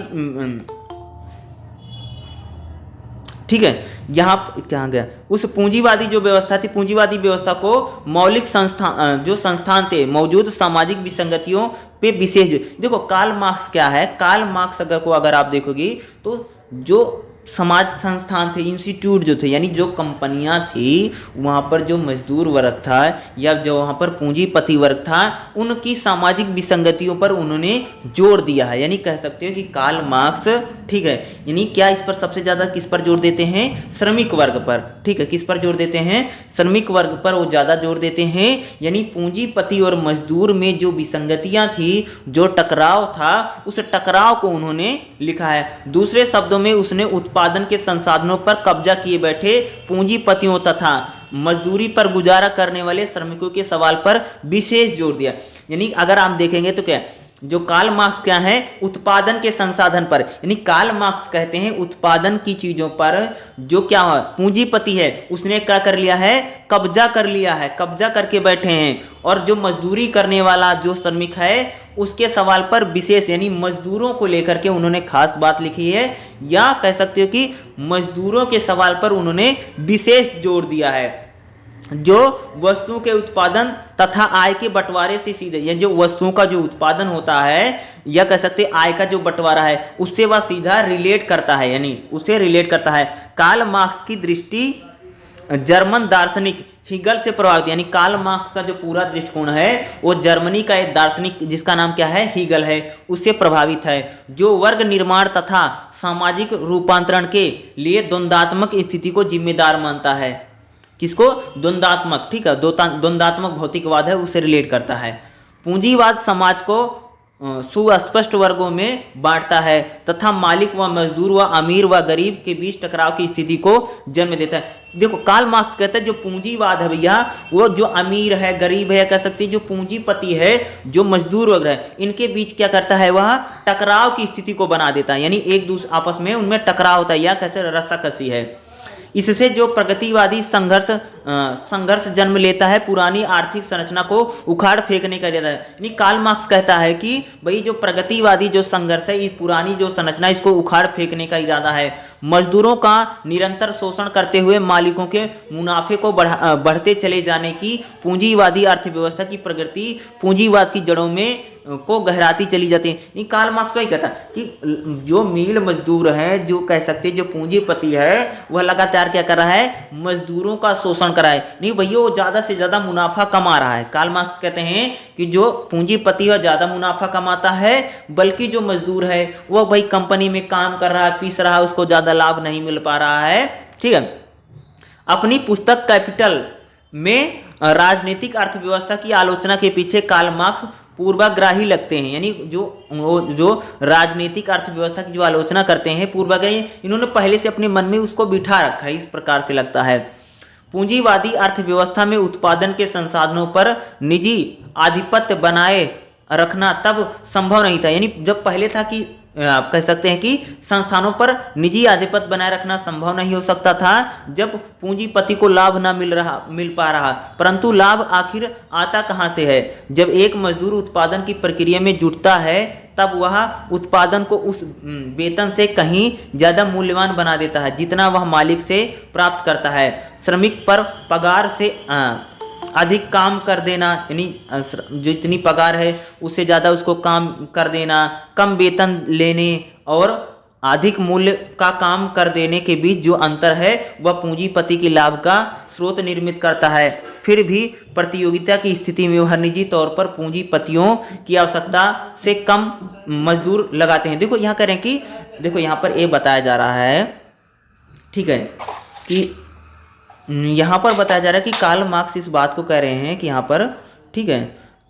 ठीक है, यहाँ क्या गया, उस पूंजीवादी जो व्यवस्था थी, पूंजीवादी व्यवस्था को मौलिक संस्थान जो संस्थान थे मौजूद सामाजिक विसंगतियों पे विशेष। देखो कार्ल मार्क्स क्या है, कार्ल मार्क्स अगर आप देखोगे तो जो समाज संस्थान थे, इंस्टीट्यूट जो थे, यानी जो कंपनियां थी वहाँ पर जो मजदूर वर्ग था या जो वहाँ पर पूंजीपति वर्ग था उनकी सामाजिक विसंगतियों पर उन्होंने जोर दिया है। यानी कह सकते हो कि कार्ल मार्क्स, ठीक है, यानी क्या इस पर सबसे ज़्यादा किस पर जोर देते हैं, श्रमिक वर्ग पर, ठीक है, किस पर जोर देते हैं, श्रमिक वर्ग पर वो ज़्यादा जोर देते हैं। यानी पूंजीपति और मजदूर में जो विसंगतियाँ थी, जो टकराव था, उस टकराव को उन्होंने लिखा है। दूसरे शब्दों में उसने उत्पादन के संसाधनों पर कब्जा किए बैठे पूंजीपतियों तथा मजदूरी पर गुजारा करने वाले श्रमिकों के सवाल पर विशेष जोर दिया। यानी अगर आप देखेंगे तो क्या जो कार्ल मार्क्स क्या है, उत्पादन के संसाधन पर, यानी कार्ल मार्क्स कहते हैं उत्पादन की चीजों पर जो क्या है पूंजीपति है उसने क्या कर लिया है, कब्जा कर लिया है, कब्जा करके बैठे हैं। और जो मजदूरी करने वाला जो श्रमिक है उसके सवाल पर विशेष, यानी मजदूरों को लेकर के उन्होंने खास बात लिखी है, या कह सकते हो कि मजदूरों के सवाल पर उन्होंने विशेष जोर दिया है। जो वस्तुओं के उत्पादन तथा आय के बंटवारे से सीधे, या जो वस्तुओं का जो उत्पादन होता है या कह सकते हैं आय का जो बंटवारा है उससे वह सीधा रिलेट करता है, यानी उसे रिलेट करता है। कार्ल मार्क्स की दृष्टि जर्मन दार्शनिक हीगल से प्रभावित, यानी कार्ल मार्क्स का जो पूरा दृष्टिकोण है वो जर्मनी का एक दार्शनिक जिसका नाम क्या है, हीगल है, उससे प्रभावित है, जो वर्ग निर्माण तथा सामाजिक रूपांतरण के लिए द्वंद्वात्मक स्थिति को जिम्मेदार मानता है। किसको, द्वंद्वात्मक, ठीक है, द्वंद्वात्मक भौतिकवाद है, उससे रिलेट करता है। पूंजीवाद समाज को सुस्पष्ट वर्गों में बांटता है तथा मालिक व मजदूर व अमीर व गरीब के बीच टकराव की स्थिति को जन्म देता है। देखो कार्ल मार्क्स कहता है जो पूंजीवाद है भैया, वो जो अमीर है, गरीब है, कह सकते हैं जो पूंजीपति है, जो मजदूर वर्ग है, इनके बीच क्या करता है, वह टकराव की स्थिति को बना देता है। यानी एक दूसरे आपस में उनमें टकराव होता है या कैसे रस्साकसी है। इससे जो प्रगतिवादी संघर्ष जन्म लेता है, पुरानी आर्थिक संरचना को उखाड़ फेंकने का इरादा है। यानी कार्ल मार्क्स कहता है कि भाई जो प्रगतिवादी जो संघर्ष है, ये पुरानी जो संरचना इसको उखाड़ फेंकने का इरादा है। मजदूरों का निरंतर शोषण करते हुए मालिकों के मुनाफे को बढ़ते चले जाने की पूंजीवादी अर्थव्यवस्था की प्रगति पूंजीवाद की जड़ों में को गहराती चली जाती है। ये कार्ल मार्क्स वही कहता है कि जो मील मजदूर है, जो कह सकते हैं जो पूंजीपति है, वह लगातार क्या कर रहा है, मजदूरों का शोषण कर रहा है। नहीं भैया वो ज्यादा से ज्यादा मुनाफा कमा रहा है। कार्ल मार्क्स कहते हैं कि जो पूंजीपति है ज्यादा मुनाफा कमाता है, बल्कि जो मजदूर है वह भाई कंपनी में काम कर रहा है, पीस रहा है, उसको ज्यादा लाभ नहीं मिल पा रहा है। ठीक है, अपनी पुस्तक कैपिटल में राजनीतिक अर्थव्यवस्था की आलोचना के पीछे कार्ल मार्क्स पूर्वाग्राही लगते हैं। यानी जो राजनीतिक अर्थव्यवस्था की जो आलोचना करते हैं पूर्वाग्राही, इन्होंने पहले से अपने मन में उसको बिठा रखा है, इस प्रकार से लगता है। पूंजीवादी अर्थव्यवस्था में उत्पादन के संसाधनों पर निजी आधिपत्य बनाए रखना तब संभव नहीं था। यानी जब पहले था कि आप कह सकते हैं कि संस्थानों पर निजी आधिपत्य बनाए रखना संभव नहीं हो सकता था जब पूंजीपति को लाभ ना मिल पा रहा। परंतु लाभ आखिर आता कहां से है? जब एक मजदूर उत्पादन की प्रक्रिया में जुटता है तब वह उत्पादन को उस वेतन से कहीं ज्यादा मूल्यवान बना देता है जितना वह मालिक से प्राप्त करता है। श्रमिक पर पगार से अधिक काम कर देना, यानी जो इतनी पगार है उससे ज़्यादा उसको काम कर देना, कम वेतन लेने और अधिक मूल्य का काम कर देने के बीच जो अंतर है वह पूंजीपति के लाभ का स्रोत निर्मित करता है। फिर भी प्रतियोगिता की स्थिति में वह निजी तौर पर पूंजीपतियों की आवश्यकता से कम मजदूर लगाते हैं। देखो यहाँ करें कि देखो यहाँ पर ये बताया जा रहा है, ठीक है, कि यहाँ पर बताया जा रहा है कि कार्ल मार्क्स इस बात को कह रहे हैं कि यहाँ पर, ठीक है,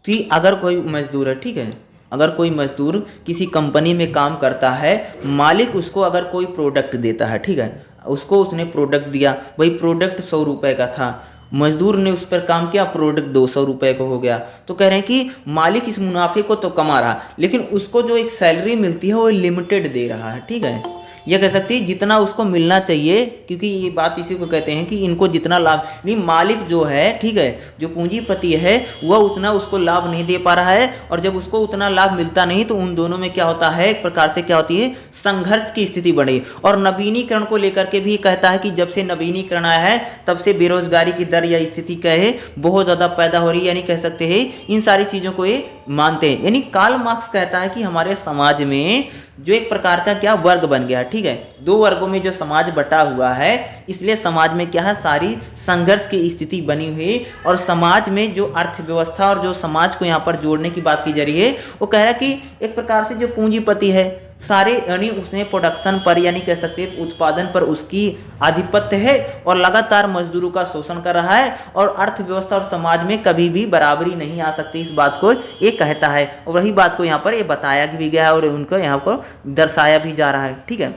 कि अगर कोई मजदूर है, ठीक है, अगर कोई मजदूर किसी कंपनी में काम करता है, मालिक उसको अगर कोई प्रोडक्ट देता है, ठीक है, उसको उसने प्रोडक्ट दिया, वही प्रोडक्ट 100 रुपये का था, मजदूर ने उस पर काम किया, प्रोडक्ट 200 रुपये का हो गया, तो कह रहे हैं कि मालिक इस मुनाफे को तो कमा रहा, लेकिन उसको जो एक सैलरी मिलती है वो लिमिटेड दे रहा है, ठीक है, यह कह सकते हैं जितना उसको मिलना चाहिए, क्योंकि ये बात इसी को कहते हैं कि इनको जितना लाभ नहीं, मालिक जो है, ठीक है, जो पूंजीपति है वह उतना उसको लाभ नहीं दे पा रहा है, और जब उसको उतना लाभ मिलता नहीं तो उन दोनों में क्या होता है, एक प्रकार से क्या होती है, संघर्ष की स्थिति बढ़ी। और नवीनीकरण को लेकर के भी कहता है कि जब से नवीनीकरण आया है तब से बेरोजगारी की दर या स्थिति क्या है, बहुत ज़्यादा पैदा हो रही है, यानी कह सकते हैं इन सारी चीज़ों को ये मानते हैं। यानी कार्ल मार्क्स कहता है कि हमारे समाज में जो एक प्रकार का क्या वर्ग बन गया, ठीक है, 2 वर्गों में जो समाज बटा हुआ है, इसलिए समाज में क्या है, सारी संघर्ष की स्थिति बनी हुई, और समाज में जो अर्थव्यवस्था और जो समाज को यहाँ पर जोड़ने की बात की जा रही है, वो कह रहा है कि एक प्रकार से जो पूंजीपति है सारे, यानी उसने प्रोडक्शन पर, यानी कह सकते हैं उत्पादन पर उसकी आधिपत्य है, और लगातार मजदूरों का शोषण कर रहा है, और अर्थव्यवस्था और समाज में कभी भी बराबरी नहीं आ सकती, इस बात को ये कहता है, और वही बात को यहाँ पर ये बताया भी गया है और उनको यहाँ पर दर्शाया भी जा रहा है, ठीक है।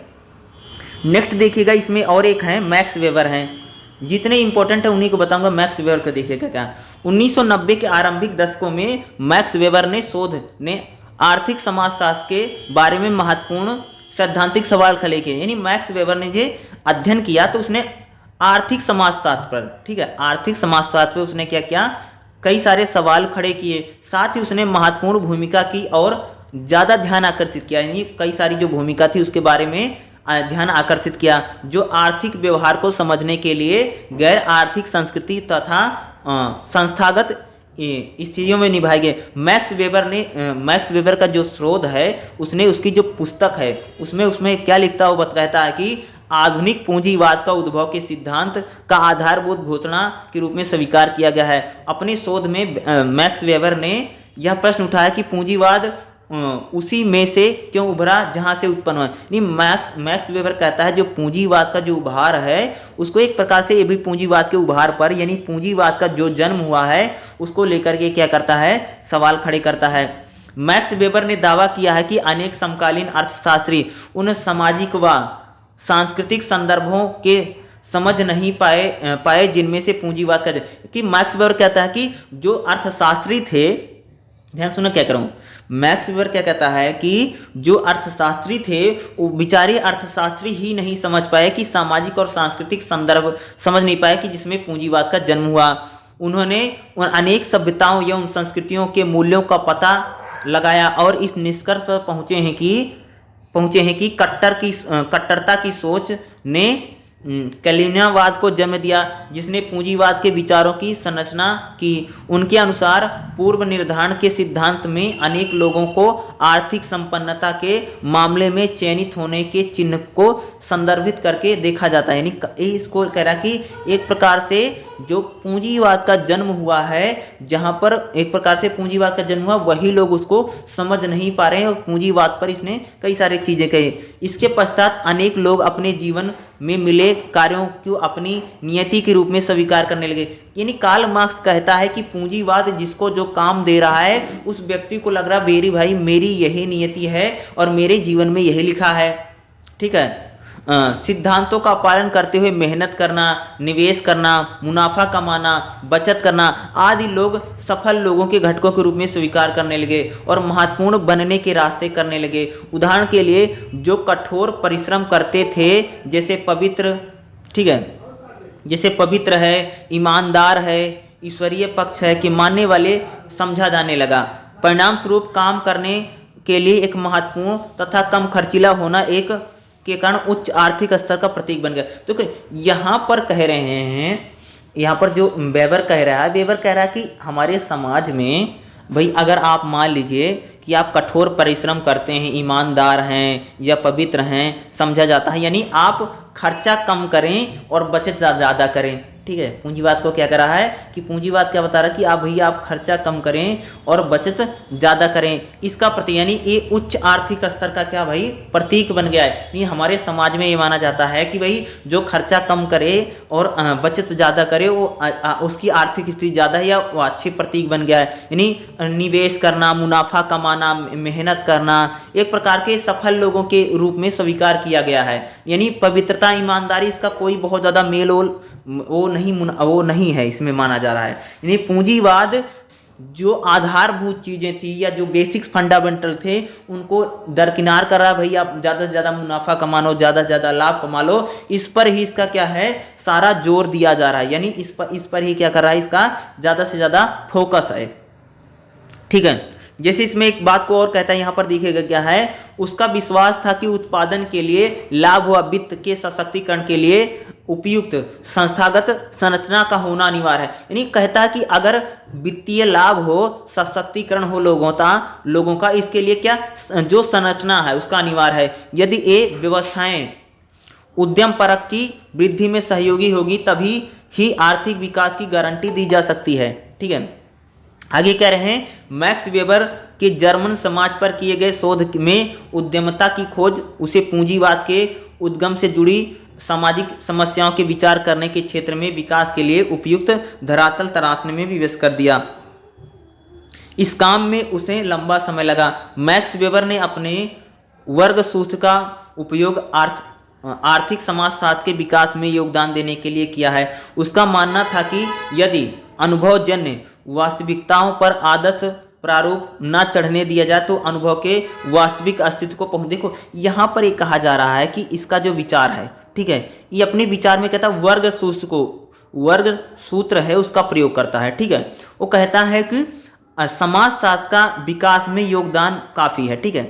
नेक्स्ट देखिएगा, इसमें और एक है मैक्स वेबर हैं, जितने इंपॉर्टेंट है उन्हीं को बताऊंगा। मैक्स वेबर को देखिएगा क्या, 1990 के आरंभिक दशकों में मैक्स वेबर ने शोध ने आर्थिक समाजशास्त्र के बारे में महत्वपूर्ण सैद्धांतिक सवाल खड़े किए। यानी मैक्स वेबर ने जो अध्ययन किया तो उसने आर्थिक समाजशास्त्र पर, ठीक है, आर्थिक समाजशास्त्र पर उसने क्या किया, कई सारे सवाल खड़े किए, साथ ही उसने महत्वपूर्ण भूमिका की और ज़्यादा ध्यान आकर्षित किया, यानी कई सारी जो भूमिका थी उसके बारे में ध्यान आकर्षित किया, जो आर्थिक व्यवहार को समझने के लिए गैर आर्थिक संस्कृति तथा संस्थागत स्थितियों में निभाए गए। मैक्स वेबर का जो शोध है, उसने उसकी जो पुस्तक है उसमें क्या लिखता है, वो कहता है कि आधुनिक पूंजीवाद का उद्भव के सिद्धांत का आधारभूत घोषणा के रूप में स्वीकार किया गया है। अपने शोध में मैक्स वेबर ने यह प्रश्न उठाया कि पूंजीवाद उसी में से क्यों उभरा जहां से उत्पन्न हुआ। नहीं, मैक्स वेबर कहता है जो पूंजीवाद का जो उभार है उसको एक प्रकार से ये भी पूंजीवाद के उभार पर, यानी पूंजीवाद का जो जन्म हुआ है उसको लेकर के क्या करता है, सवाल खड़े करता है। मैक्स वेबर ने दावा किया है कि अनेक समकालीन अर्थशास्त्री उन सामाजिक व सांस्कृतिक संदर्भों के समझ नहीं पाए जिनमें से पूंजीवाद का, कि मैक्स वेबर कहता है कि जो अर्थशास्त्री थे, ध्यान सुनो क्या करूं, मैक्स वेबर क्या कहता है कि जो अर्थशास्त्री थे वो बेचारे अर्थशास्त्री ही नहीं समझ पाए कि सामाजिक और सांस्कृतिक संदर्भ समझ नहीं पाए कि जिसमें पूंजीवाद का जन्म हुआ। उन्होंने अनेक सभ्यताओं एवं संस्कृतियों के मूल्यों का पता लगाया और इस निष्कर्ष पर पहुंचे हैं कि कट्टरता की सोच ने कलिनावाद को जन्म दिया, जिसने पूंजीवाद के विचारों की संरचना की। उनके अनुसार पूर्व निर्धारण के सिद्धांत में अनेक लोगों को आर्थिक संपन्नता के मामले में चयनित होने के चिन्ह को संदर्भित करके देखा जाता है। यानी इसको कह रहा कि एक प्रकार से जो पूंजीवाद का जन्म हुआ है, जहां पर एक प्रकार से पूंजीवाद का जन्म हुआ, वही लोग उसको समझ नहीं पा रहे हैं और पूंजीवाद पर इसने कई सारी चीजें कही। इसके पश्चात अनेक लोग अपने जीवन में मिले कार्यों को अपनी नियति के रूप में स्वीकार करने लगे। यानी कार्ल मार्क्स कहता है कि पूंजीवाद जिसको जो काम दे रहा है उस व्यक्ति को लग रहा मेरी भाई मेरी यही नियति है और मेरे जीवन में यही लिखा है, ठीक है। सिद्धांतों का पालन करते हुए मेहनत करना, निवेश करना, मुनाफा कमाना, बचत करना आदि लोग सफल लोगों के घटकों के रूप में स्वीकार करने लगे और महत्वपूर्ण बनने के रास्ते करने लगे। उदाहरण के लिए जो कठोर परिश्रम करते थे, जैसे पवित्र, ठीक है, जैसे पवित्र है, ईमानदार है, ईश्वरीय पक्ष है कि मानने वाले समझा जाने लगा। परिणाम स्वरूप काम करने के लिए एक महत्वपूर्ण तथा कम खर्चीला होना एक के कारण उच्च आर्थिक स्तर का प्रतीक बन गया। तो यहाँ पर कह रहे हैं, यहाँ पर जो वेबर कह रहा है कि हमारे समाज में भाई अगर आप मान लीजिए कि आप कठोर परिश्रम करते हैं, ईमानदार हैं या पवित्र हैं, समझा जाता है, यानी आप खर्चा कम करें और बचत ज़्यादा करें। ठीक है, पूंजीवाद को क्या कर रहा है कि पूंजीवाद क्या बता रहा है कि आप भैया आप खर्चा कम करें और बचत ज़्यादा करें। इसका प्रतीक यानी ये उच्च आर्थिक स्तर का क्या भाई प्रतीक बन गया है। ये हमारे समाज में ये माना जाता है कि भाई जो खर्चा कम करे और बचत ज़्यादा करे वो उसकी आर्थिक स्थिति ज़्यादा है या वो अच्छी प्रतीक बन गया है। यानी निवेश करना, मुनाफा कमाना, मेहनत करना एक प्रकार के सफल लोगों के रूप में स्वीकार किया गया है। यानी पवित्रता, ईमानदारी इसका कोई बहुत ज़्यादा मेल वो नहीं है इसमें माना जा रहा है। यानी पूंजीवाद जो आधारभूत चीज़ें थी या जो बेसिक्स फंडामेंटल थे उनको दरकिनार कर रहा है। भाई आप ज़्यादा से ज़्यादा मुनाफा कमा लो, ज़्यादा से ज़्यादा लाभ कमा लो, इस पर ही इसका क्या है सारा जोर दिया जा रहा है। यानी इस पर ही क्या कर रहा है इसका ज़्यादा से ज़्यादा फोकस है। ठीक है, जैसे इसमें एक बात को और कहता है यहाँ पर देखिएगा क्या है, उसका विश्वास था कि उत्पादन के लिए लाभ व वित्त के सशक्तिकरण के लिए उपयुक्त संस्थागत संरचना का होना अनिवार्य है। यानी कहता है कि अगर वित्तीय लाभ हो, सशक्तिकरण हो लोगों का, इसके लिए क्या जो संरचना है उसका अनिवार्य है। यदि ये व्यवस्थाएं उद्यम परक की वृद्धि में सहयोगी होगी तभी ही आर्थिक विकास की गारंटी दी जा सकती है। ठीक है, आगे कह रहे हैं मैक्स वेबर के जर्मन समाज पर किए गए शोध में उद्यमता की खोज उसे पूंजीवाद के उद्गम से जुड़ी सामाजिक समस्याओं के विचार करने के क्षेत्र में विकास के लिए उपयुक्त धरातल तराशने में विवश कर दिया। इस काम में उसे लंबा समय लगा। मैक्स वेबर ने अपने वर्ग सूत्र का उपयोग आर्थिक समाजशास्त्र के विकास में योगदान देने के लिए किया है। उसका मानना था कि यदि अनुभवजन्य वास्तविकताओं पर आदर्श प्रारूप न चढ़ने दिया जाए तो अनुभव के वास्तविक अस्तित्व को पहुंच। देखो यहाँ पर ये कहा जा रहा है कि इसका जो विचार है, ठीक है, ये अपने विचार में कहता है वर्ग सूत्र है उसका प्रयोग करता है। ठीक है, वो कहता है कि समाजशास्त्र का विकास में योगदान काफ़ी है। ठीक है,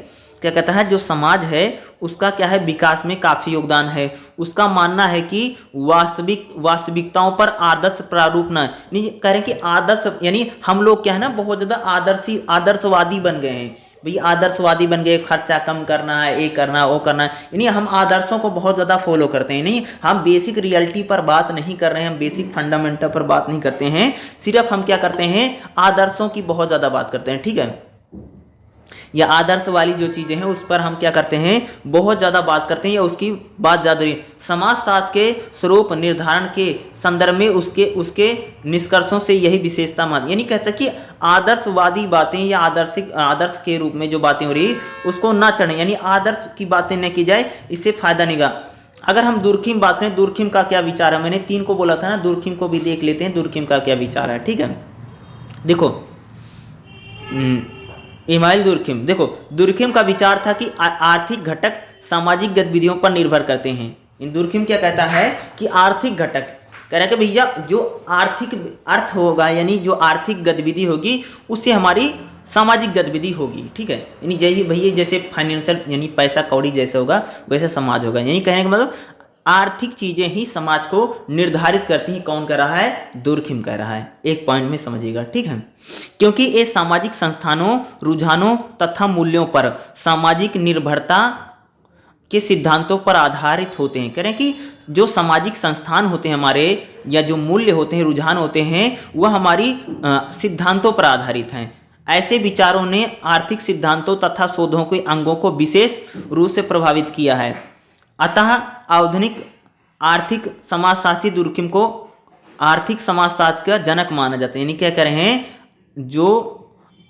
क्या कहता है जो समाज है उसका क्या है विकास में काफ़ी योगदान है। उसका मानना है कि वास्तविकताओं पर आदर्श प्रारूप न नहीं कह रहे कि आदर्श यानी हम लोग क्या है ना बहुत ज़्यादा आदर्शवादी बन गए हैं। भाई आदर्शवादी बन गए, खर्चा कम करना है, ये करना वो करना है, यानी हम आदर्शों को बहुत ज़्यादा फॉलो करते हैं। नहीं, हम बेसिक रियलिटी पर बात नहीं कर रहे हैं, हम बेसिक फंडामेंटल पर बात नहीं करते हैं, सिर्फ हम क्या करते हैं आदर्शों की बहुत ज़्यादा बात करते हैं। ठीक है, या आदर्श वाली जो चीज़ें हैं उस पर हम क्या करते हैं बहुत ज़्यादा बात करते हैं या उसकी बात ज़्यादा रही। समाजशास्त्र के स्वरूप निर्धारण के संदर्भ में उसके निष्कर्षों से यही विशेषता मान, यानी कहता है कि आदर्शवादी बातें या आदर्श के रूप में जो बातें हो रही उसको ना चढ़े, यानी आदर्श की बातें न की जाए, इससे फायदा नहीं गा। अगर हम दुर्खिम बात करें, दुर्खिम का क्या विचार है, मैंने 3 को बोला था ना, दुर्खिम को भी देख लेते हैं दुर्खिम का क्या विचार है। ठीक है, देखो इमाइल दुर्खिम, देखो दुर्खिम का विचार था कि आर्थिक घटक सामाजिक गतिविधियों पर निर्भर करते हैं। इन दुर्खिम क्या कहता है कि आर्थिक घटक कह रहा है कि भैया जो आर्थिक अर्थ होगा यानी जो आर्थिक गतिविधि होगी उससे हमारी सामाजिक गतिविधि होगी। ठीक है, यानी जैसे भैया जैसे फाइनेंशियल यानी पैसा कौड़ी जैसे होगा वैसे समाज होगा। यानी कहने का मतलब आर्थिक चीजें ही समाज को निर्धारित करती हैं। कौन कह रहा है, दुर्खिम कह रहा है। एक पॉइंट में समझिएगा। ठीक है, क्योंकि ये सामाजिक संस्थानों, रुझानों तथा मूल्यों पर सामाजिक निर्भरता के सिद्धांतों पर आधारित होते हैं। कह रहे हैं कि जो सामाजिक संस्थान होते हैं हमारे या जो मूल्य होते हैं, रुझान होते हैं, वह हमारी सिद्धांतों पर आधारित हैं। ऐसे विचारों ने आर्थिक सिद्धांतों तथा शोधों के अंगों को विशेष रूप से प्रभावित किया है। अतः आधुनिक आर्थिक समाजशास्त्री दुर्खिम को आर्थिक समाजशास्त्र का जनक माना जाता है। यानी क्या कह रहे हैं, जो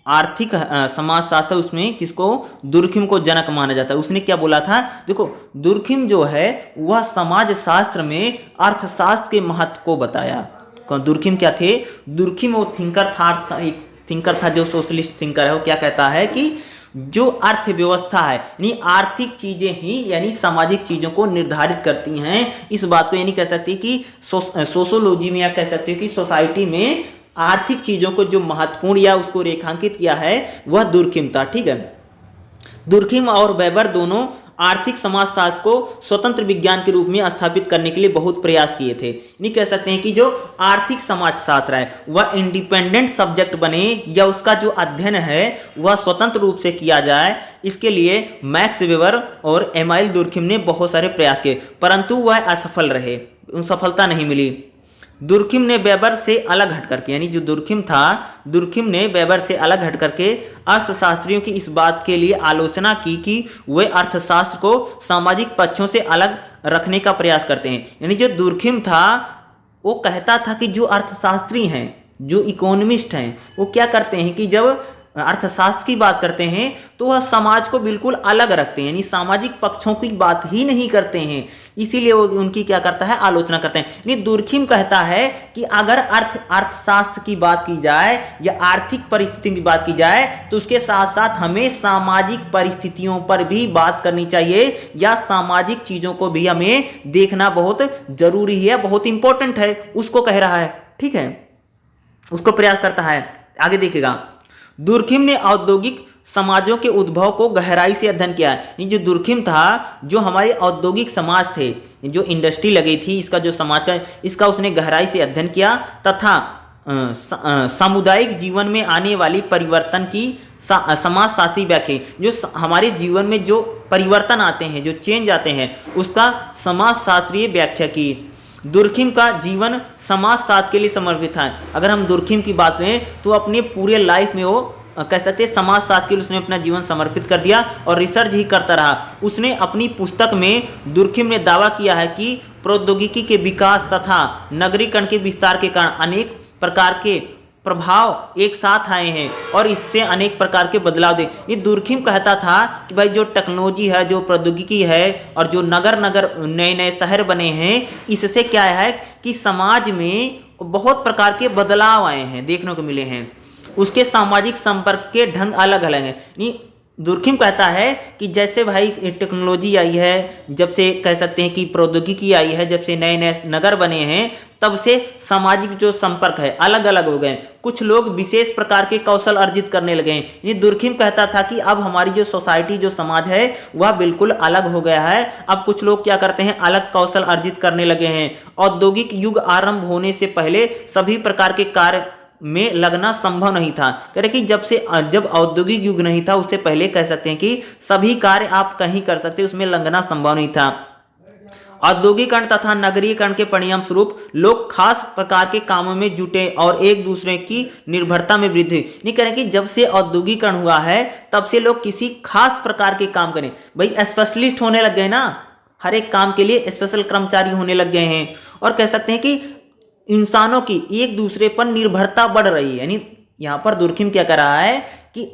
आर्थिक समाजशास्त्र उसमें किसको, दुर्खिम को जनक माना जाता है। उसने क्या बोला था, देखो दुर्खिम जो है वह समाज शास्त्र में अर्थशास्त्र के महत्व को बताया। दुर्खिम क्या थे, दुर्खिम वो थिंकर था, एक थिंकर था जो सोशलिस्ट थिंकर है। वो क्या कहता है कि जो अर्थव्यवस्था है यानी आर्थिक चीजें ही यानी सामाजिक चीजों को निर्धारित करती हैं। इस बात को यानी कह सकते हैं कि सोशोलॉजी में या कह सकते हैं कि सोसाइटी में आर्थिक चीजों को जो महत्वपूर्ण या उसको रेखांकित किया है वह दुर्खिम था। ठीक है, दुर्खिम और वेबर दोनों आर्थिक समाजशास्त्र को स्वतंत्र विज्ञान के रूप में स्थापित करने के लिए बहुत प्रयास किए थे। नहीं कह सकते हैं कि जो आर्थिक समाजशास्त्र है वह इंडिपेंडेंट सब्जेक्ट बने या उसका जो अध्ययन है वह स्वतंत्र रूप से किया जाए, इसके लिए मैक्स वेबर और एमाइल दुर्खिम ने बहुत सारे प्रयास किए, परंतु वह असफल रहे, सफलता नहीं मिली। दुर्खिम ने वेबर से अलग हट करके, यानी जो दुर्खिम था, दुर्खिम ने वेबर से अलग हट करके अर्थशास्त्रियों की इस बात के लिए आलोचना की कि वे अर्थशास्त्र को सामाजिक पक्षों से अलग रखने का प्रयास करते हैं। यानी जो दुर्खिम था वो कहता था कि जो अर्थशास्त्री हैं, जो इकोनॉमिस्ट हैं, वो क्या करते हैं कि जब अर्थशास्त्र की बात करते हैं तो वह समाज को बिल्कुल अलग रखते हैं, यानी सामाजिक पक्षों की बात ही नहीं करते हैं, इसीलिए वो उनकी क्या करता है, आलोचना करते हैं। यानी दुर्खिम कहता है कि अगर अर्थशास्त्र की बात की जाए या आर्थिक परिस्थिति की बात की जाए तो उसके साथ साथ हमें सामाजिक परिस्थितियों पर भी बात करनी चाहिए या सामाजिक चीजों को भी हमें देखना बहुत जरूरी है, बहुत इंपॉर्टेंट है, उसको कह रहा है। ठीक है, उसको प्रयास करता है। आगे देखिएगा, दुर्खिम ने औद्योगिक समाजों के उद्भव को गहराई से अध्ययन किया है। ये जो दुर्खिम था, जो हमारे औद्योगिक समाज थे, जो इंडस्ट्री लगी थी, इसका जो समाज का, इसका उसने गहराई से अध्ययन किया तथा सामुदायिक जीवन में आने वाली परिवर्तन की समाजशास्त्री व्याख्या, जो हमारे जीवन में जो परिवर्तन आते हैं, जो चेंज आते हैं, उसका समाजशास्त्रीय व्याख्या की। दुर्खिम का जीवन समाजशास्त्र के लिए समर्पित है। अगर हम दुर्खिम की बात करें तो अपने पूरे लाइफ में वो कह सकते हैं समाजशास्त्र के लिए उसने अपना जीवन समर्पित कर दिया और रिसर्च ही करता रहा। उसने अपनी पुस्तक में दुर्खिम ने दावा किया है कि प्रौद्योगिकी के विकास तथा नगरीकरण के विस्तार के कारण अनेक प्रकार के प्रभाव एक साथ आए हैं और इससे अनेक प्रकार के बदलाव दे। ये दुर्खिम कहता था कि भाई जो टेक्नोलॉजी है, जो प्रौद्योगिकी है और जो नगर नए नए शहर बने हैं, इससे क्या है कि समाज में बहुत प्रकार के बदलाव आए हैं, देखने को मिले हैं। उसके सामाजिक संपर्क के ढंग अलग अलग हैं। दुर्खिम कहता है कि जैसे भाई टेक्नोलॉजी आई है, जब से कह सकते हैं कि प्रौद्योगिकी आई है, जब से नए नए नगर बने हैं, तब से सामाजिक जो संपर्क है अलग अलग हो गए। कुछ लोग विशेष प्रकार के कौशल अर्जित करने लगे हैं। ये दुर्खिम कहता था कि अब हमारी जो सोसाइटी, जो समाज है, वह बिल्कुल अलग हो गया है। अब कुछ लोग क्या करते हैं, अलग कौशल अर्जित करने लगे हैं। औद्योगिक युग आरंभ होने से पहले सभी प्रकार के कार्य में लगना संभव नहीं था। कह रहे कि जब औद्योगिक युग नहीं था, उससे पहले कह सकते हैं कि सभी कार्य आप कहीं कर सकते, उसमें लगना संभव नहीं था। औद्योगिकरण तथा नगरीकरण के परिणाम स्वरूप लोग खास प्रकार के कामों में जुटे और एक दूसरे की निर्भरता में वृद्धि हुई। नहीं कह रहे कि जब से औद्योगिकरण हुआ है तब से लोग किसी खास प्रकार के काम करें, भाई स्पेशलिस्ट होने लग गए ना, हर एक काम के लिए स्पेशल कर्मचारी होने लग गए हैं। और कह सकते हैं कि इंसानों की एक दूसरे पर निर्भरता बढ़ रही है। यानी यहाँ पर दुर्खिम क्या कर रहा है कि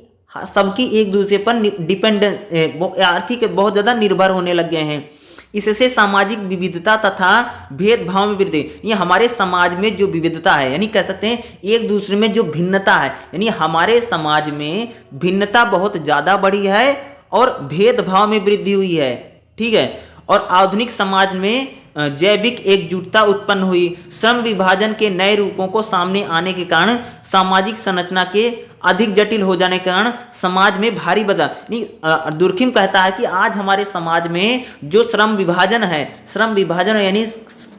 सबकी एक दूसरे पर डिपेंडेंट, आर्थिक बहुत ज़्यादा निर्भर होने लग गए हैं। इससे सामाजिक विविधता तथा भेदभाव में वृद्धि। ये हमारे समाज में जो विविधता है, यानी कह सकते हैं एक दूसरे में जो भिन्नता है, यानी हमारे समाज में भिन्नता बहुत ज़्यादा बढ़ी है और भेदभाव में वृद्धि हुई है। ठीक है, और आधुनिक समाज में जैविक एकजुटता उत्पन्न हुई। श्रम विभाजन के नए रूपों को सामने आने के कारण सामाजिक संरचना के अधिक जटिल हो जाने के कारण समाज में भारी बदलाव। दुर्खिम कहता है कि आज हमारे समाज में जो श्रम विभाजन यानी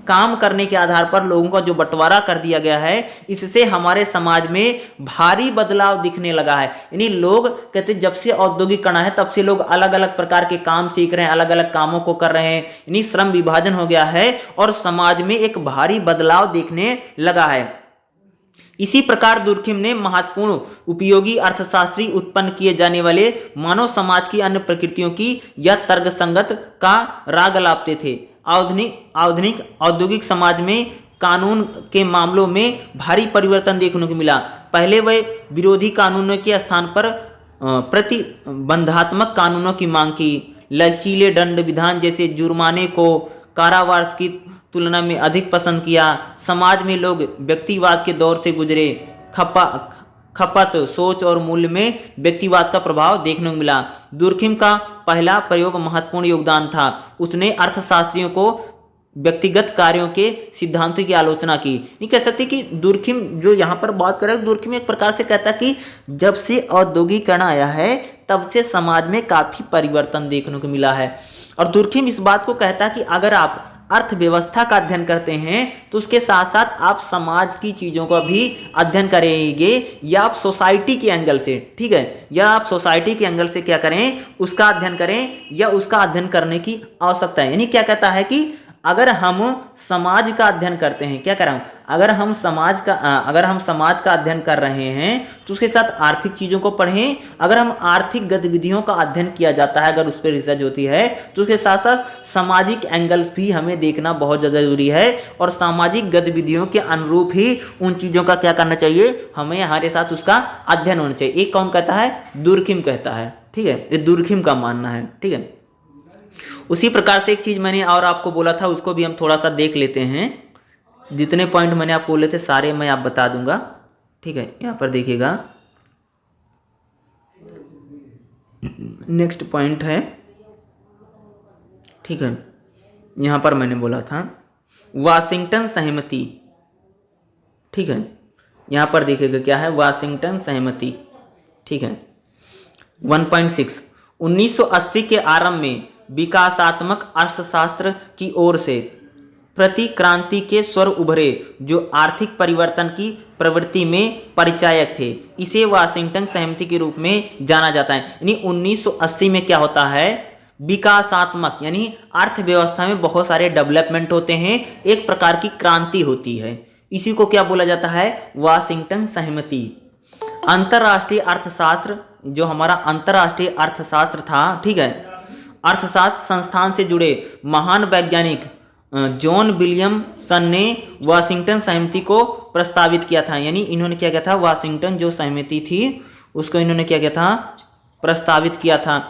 काम करने के आधार पर लोगों का जो बंटवारा कर दिया गया है, इससे हमारे समाज में भारी बदलाव दिखने लगा है। यानी लोग कहते जब से औद्योगिकरण है तब से लोग अलग अलग प्रकार के काम सीख रहे हैं, अलग अलग कामों को कर रहे हैं, यानी श्रम विभाजन हो गया है और समाज में एक भारी बदलाव दिखने लगा है। इसी प्रकार दुर्खिम ने महत्वपूर्ण उपयोगी अर्थशास्त्री उत्पन्न किए जाने वाले मानव समाज की अन्य प्रकृतियों की या तर्कसंगत का राग अलापते थे। आधुनिक औद्योगिक समाज में कानून के मामलों में भारी परिवर्तन देखने को मिला। पहले वह विरोधी कानूनों के स्थान पर प्रतिबंधात्मक कानूनों की मांग की। लचीले दंड विधान जैसे जुर्माने को कारावास की तुलना में अधिक पसंद किया। समाज में लोग व्यक्तिवाद के दौर से गुजरे। खपत सोच और मूल्य में व्यक्तिवाद का प्रभाव देखने को मिला। दुर्खिम का पहला प्रयोग महत्वपूर्ण योगदान था। उसने अर्थशास्त्रियों को व्यक्तिगत कार्यों के सिद्धांतों की आलोचना की। नहीं कह सकते कि दुर्खिम जो यहाँ पर बात कर रहा है, दुर्खिम एक प्रकार से कहता है कि जब से औद्योगिकरण आया है तब से समाज में काफी परिवर्तन देखने को मिला है। और दुर्खिम इस बात को कहता है कि अगर आप अर्थव्यवस्था का अध्ययन करते हैं तो उसके साथ साथ आप समाज की चीजों का भी अध्ययन करेंगे, या आप सोसाइटी के एंगल से, ठीक है, या आप सोसाइटी के एंगल से क्या करें, उसका अध्ययन करें, या उसका अध्ययन करने की आवश्यकता है। यानी क्या कहता है कि अगर हम समाज का अध्ययन करते हैं, क्या कर रहा हूं, अगर हम समाज का अध्ययन कर रहे हैं तो उसके साथ आर्थिक चीजों को पढ़ें। अगर हम आर्थिक गतिविधियों का अध्ययन किया जाता है, अगर उस पर रिसर्च होती है, तो उसके साथ साथ सामाजिक एंगल्स भी हमें देखना बहुत ज्यादा जरूरी है, और सामाजिक गतिविधियों के अनुरूप ही उन चीजों का क्या करना चाहिए, हमें हमारे साथ उसका अध्ययन होना चाहिए। एक कौन कहता है, दुर्खिम कहता है, ठीक है, ये दुर्खिम का मानना है, ठीक है। उसी प्रकार से एक चीज मैंने और आपको बोला था, उसको भी हम थोड़ा सा देख लेते हैं। जितने पॉइंट मैंने आपको बोले थे सारे मैं आप बता दूंगा, ठीक है। यहां पर देखिएगा, नेक्स्ट पॉइंट है, ठीक है। यहां पर मैंने बोला था वाशिंगटन सहमति, ठीक है। यहां पर देखिएगा क्या है, वाशिंगटन सहमति, ठीक है। 1.6 1980 के आरंभ में विकासात्मक अर्थशास्त्र की ओर से प्रतिक्रांति के स्वर उभरे जो आर्थिक परिवर्तन की प्रवृत्ति में परिचायक थे। इसे वाशिंगटन सहमति के रूप में जाना जाता है। यानी 1980 में क्या होता है, विकासात्मक यानी अर्थव्यवस्था में बहुत सारे डेवलपमेंट होते हैं, एक प्रकार की क्रांति होती है, इसी को क्या बोला जाता है, वाशिंगटन सहमति। अंतरराष्ट्रीय अर्थशास्त्र, जो हमारा अंतरराष्ट्रीय अर्थशास्त्र था, ठीक है, अर्थशास्त्र संस्थान से जुड़े महान वैज्ञानिक जॉन विलियमसन ने वाशिंगटन सहमति को प्रस्तावित किया था। यानी इन्होंने क्या किया था, वाशिंगटन जो सहमति थी उसको इन्होंने क्या किया था, प्रस्तावित किया था।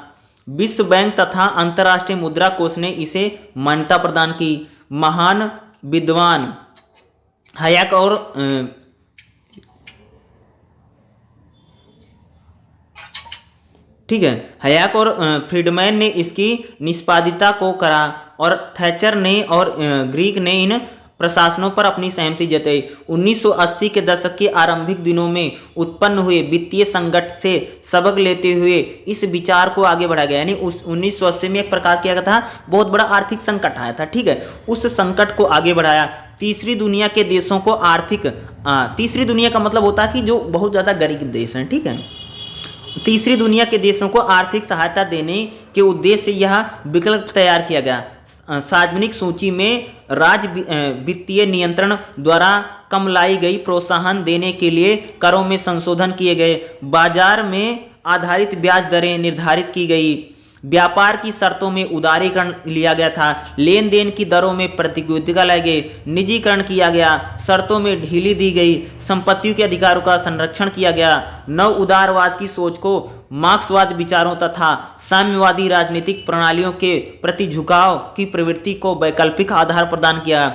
विश्व बैंक तथा अंतर्राष्ट्रीय मुद्रा कोष ने इसे मान्यता प्रदान की। महान विद्वान हयाक और ठीक है, हयाक और फ्रीडमैन ने इसकी निष्पादिता को करा, और थैचर ने और ग्रीक ने इन प्रशासनों पर अपनी सहमति जताई। 1980 के दशक के आरंभिक दिनों में उत्पन्न हुए वित्तीय संकट से सबक लेते हुए इस विचार को आगे बढ़ाया गया। यानी उस 1980 में एक प्रकार क्या था, बहुत बड़ा आर्थिक संकट आया था, ठीक है, उस संकट को आगे बढ़ाया। तीसरी दुनिया के देशों को तीसरी दुनिया का मतलब होता है कि जो बहुत ज्यादा गरीब देश हैं, ठीक है, तीसरी दुनिया के देशों को आर्थिक सहायता देने के उद्देश्य से यह विकल्प तैयार किया गया। सार्वजनिक सूची में राज्य वित्तीय नियंत्रण द्वारा कम लाई गई प्रोत्साहन देने के लिए करों में संशोधन किए गए। बाजार में आधारित ब्याज दरें निर्धारित की गई। व्यापार की शर्तों में उदारीकरण लिया गया था। लेन देन की दरों में प्रतियोगिता लाई गई। निजीकरण किया गया। शर्तों में ढीली दी गई। संपत्तियों के अधिकारों का संरक्षण किया गया। नव उदारवाद की सोच को मार्क्सवाद विचारों तथा साम्यवादी राजनीतिक प्रणालियों के प्रति झुकाव की प्रवृत्ति को वैकल्पिक आधार प्रदान किया।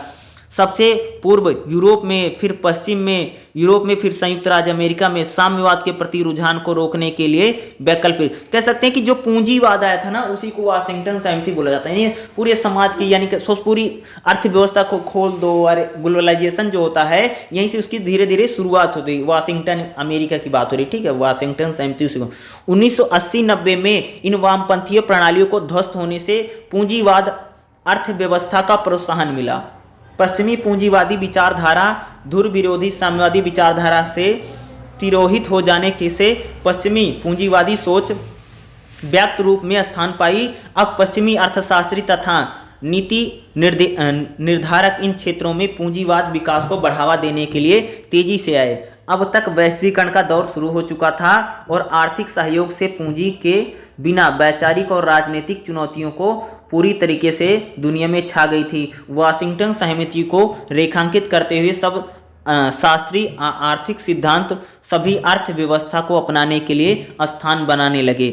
सबसे पूर्व यूरोप में, फिर पश्चिम में, यूरोप में, फिर संयुक्त राज्य अमेरिका में साम्यवाद के प्रति रुझान को रोकने के लिए वैकल्पिक, कह सकते हैं कि जो पूंजीवाद आया था ना, उसी को वाशिंगटन सहमति बोला जाता है। यानी पूरे समाज की, यानी पूरी अर्थव्यवस्था को खोल दो, और ग्लोबलाइजेशन जो होता है यहीं से उसकी धीरे धीरे शुरुआत होती है। वाशिंगटन अमेरिका की बात हो रही, ठीक है, वाशिंगटन सहमति उसी को 1980-90 में इन वामपंथीय प्रणालियों को ध्वस्त होने से पूंजीवाद अर्थव्यवस्था का प्रोत्साहन मिला। पश्चिमी पूंजीवादी विचारधारा धुर विरोधी साम्यवादी विचारधारा से तिरोहित हो जाने के से पश्चिमी पूंजीवादी सोच व्याप्त रूप में स्थान पाई। अब पश्चिमी अर्थशास्त्री तथा नीति निर्धारक इन क्षेत्रों में पूंजीवाद विकास को बढ़ावा देने के लिए तेजी से आए। अब तक वैश्वीकरण का दौर शुरू हो चुका था और आर्थिक सहयोग से पूंजी के बिना वैचारिक और राजनीतिक चुनौतियों को पूरी तरीके से दुनिया में छा गई थी। वाशिंगटन सहमति को रेखांकित करते हुए सब शास्त्रीय आर्थिक सिद्धांत सभी अर्थव्यवस्था को अपनाने के लिए स्थान बनाने लगे।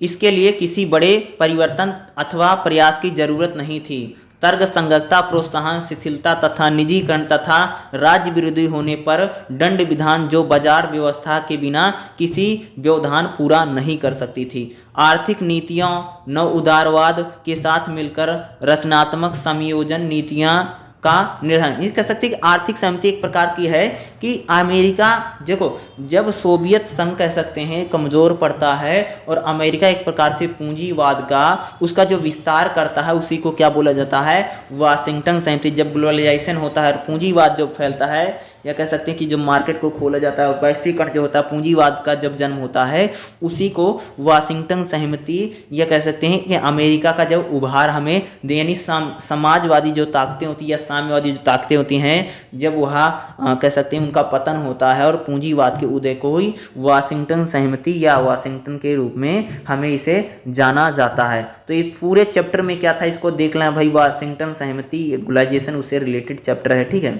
इसके लिए किसी बड़े परिवर्तन अथवा प्रयास की जरूरत नहीं थी। तर्क संगतता, प्रोत्साहन, शिथिलता तथा निजीकरण तथा राज्य विरोधी होने पर दंड विधान जो बाजार व्यवस्था के बिना किसी व्यवधान पूरा नहीं कर सकती थी। आर्थिक नीतियों नव उदारवाद के साथ मिलकर रचनात्मक संयोजन नीतियां का निर्धारण, ये कह सकते हैं कि आर्थिक सहमति एक प्रकार की है कि अमेरिका, देखो जब सोवियत संघ कह सकते हैं कमज़ोर पड़ता है और अमेरिका एक प्रकार से पूंजीवाद का उसका जो विस्तार करता है उसी को क्या बोला जाता है, वाशिंगटन सहमति। जब ग्लोबलाइजेशन होता है और पूंजीवाद जो फैलता है, या कह सकते हैं कि जो मार्केट को खोला जाता है, वैश्वीकरण जो होता है, पूंजीवाद का जब जन्म होता है, उसी को वाशिंगटन सहमति या कह सकते हैं कि अमेरिका का जब उभार हमें यानी समाजवादी जो ताकतें होती हैं या साम्यवादी जो ताकतें होती हैं, जब वहाँ कह सकते हैं उनका पतन होता है और पूंजीवाद के उदय को ही वाशिंगटन सहमति या वाशिंगटन के रूप में हमें इसे जाना जाता है। तो इस पूरे चैप्टर में क्या था इसको देख लें भाई, वाशिंगटन सहमति ग्लोबलाइजेशन उससे रिलेटेड चैप्टर है, ठीक है,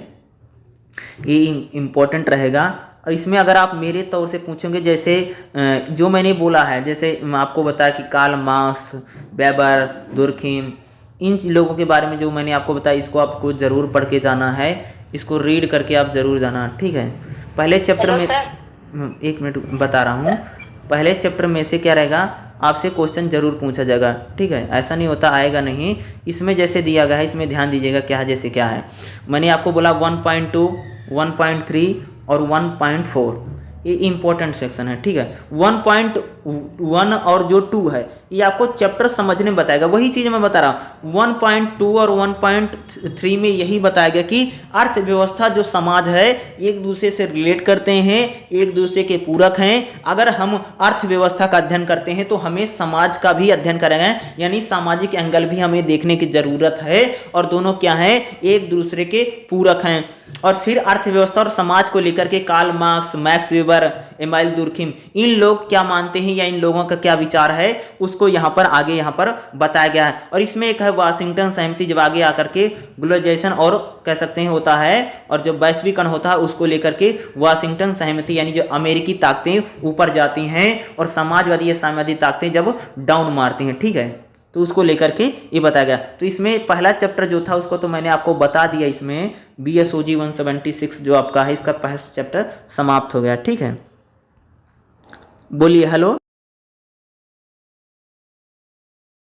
ये इम्पोर्टेंट रहेगा। और इसमें अगर आप मेरे तौर से पूछोगे, जैसे जो मैंने बोला है, जैसे मैं आपको बताया कि कार्ल मार्क्स, वेबर, दुर्खिम, इन लोगों के बारे में जो मैंने आपको बताया, इसको आपको ज़रूर पढ़ के जाना है, इसको रीड करके आप ज़रूर जाना, ठीक है। पहले चैप्टर में, एक मिनट बता रहा हूँ, पहले चैप्टर में से क्या रहेगा, आपसे क्वेश्चन जरूर पूछा जाएगा, ठीक है, ऐसा नहीं होता आएगा नहीं। इसमें जैसे दिया गया है इसमें ध्यान दीजिएगा क्या है, जैसे क्या है मैंने आपको बोला 1.2, 1.3 और 1.4, ये इंपॉर्टेंट सेक्शन है, ठीक है। 1.1 और जो 2 है ये आपको चैप्टर समझने में बताएगा, वही चीज़ मैं बता रहा हूँ। 1.2 और 1.3 में यही बताया गया कि अर्थव्यवस्था जो समाज है एक दूसरे से रिलेट करते हैं, एक दूसरे के पूरक हैं। अगर हम अर्थव्यवस्था का अध्ययन करते हैं तो हमें समाज का भी अध्ययन करेंगे, यानी सामाजिक एंगल भी हमें देखने की जरूरत है, और दोनों क्या हैं, एक दूसरे के पूरक हैं। और फिर अर्थव्यवस्था और समाज को लेकर के Karl Marx, Max Weber, Emile Durkheim, इन लोग क्या मानते हैं या इन लोगों का क्या विचार है उसको यहाँ पर आगे यहाँ पर बताया गया है। और इसमें एक है वाशिंगटन सहमति, जब आगे आकर के ग्लोबलाइजेशन और कह सकते हैं होता है, और जब वैश्वीकरण होता है उसको लेकर के वाशिंगटन सहमति यानी जो अमेरिकी ताकतें ऊपर जाती हैं और समाजवादी या साम्यवादी ताकतें जब डाउन मारती हैं, ठीक है, तो उसको लेकर के ये बताया गया। तो इसमें पहला चैप्टर जो था उसको तो मैंने आपको बता दिया, इसमें BSOG 176 जो आपका है इसका पहला चैप्टर समाप्त हो गया, ठीक है। बोलिए हेलो।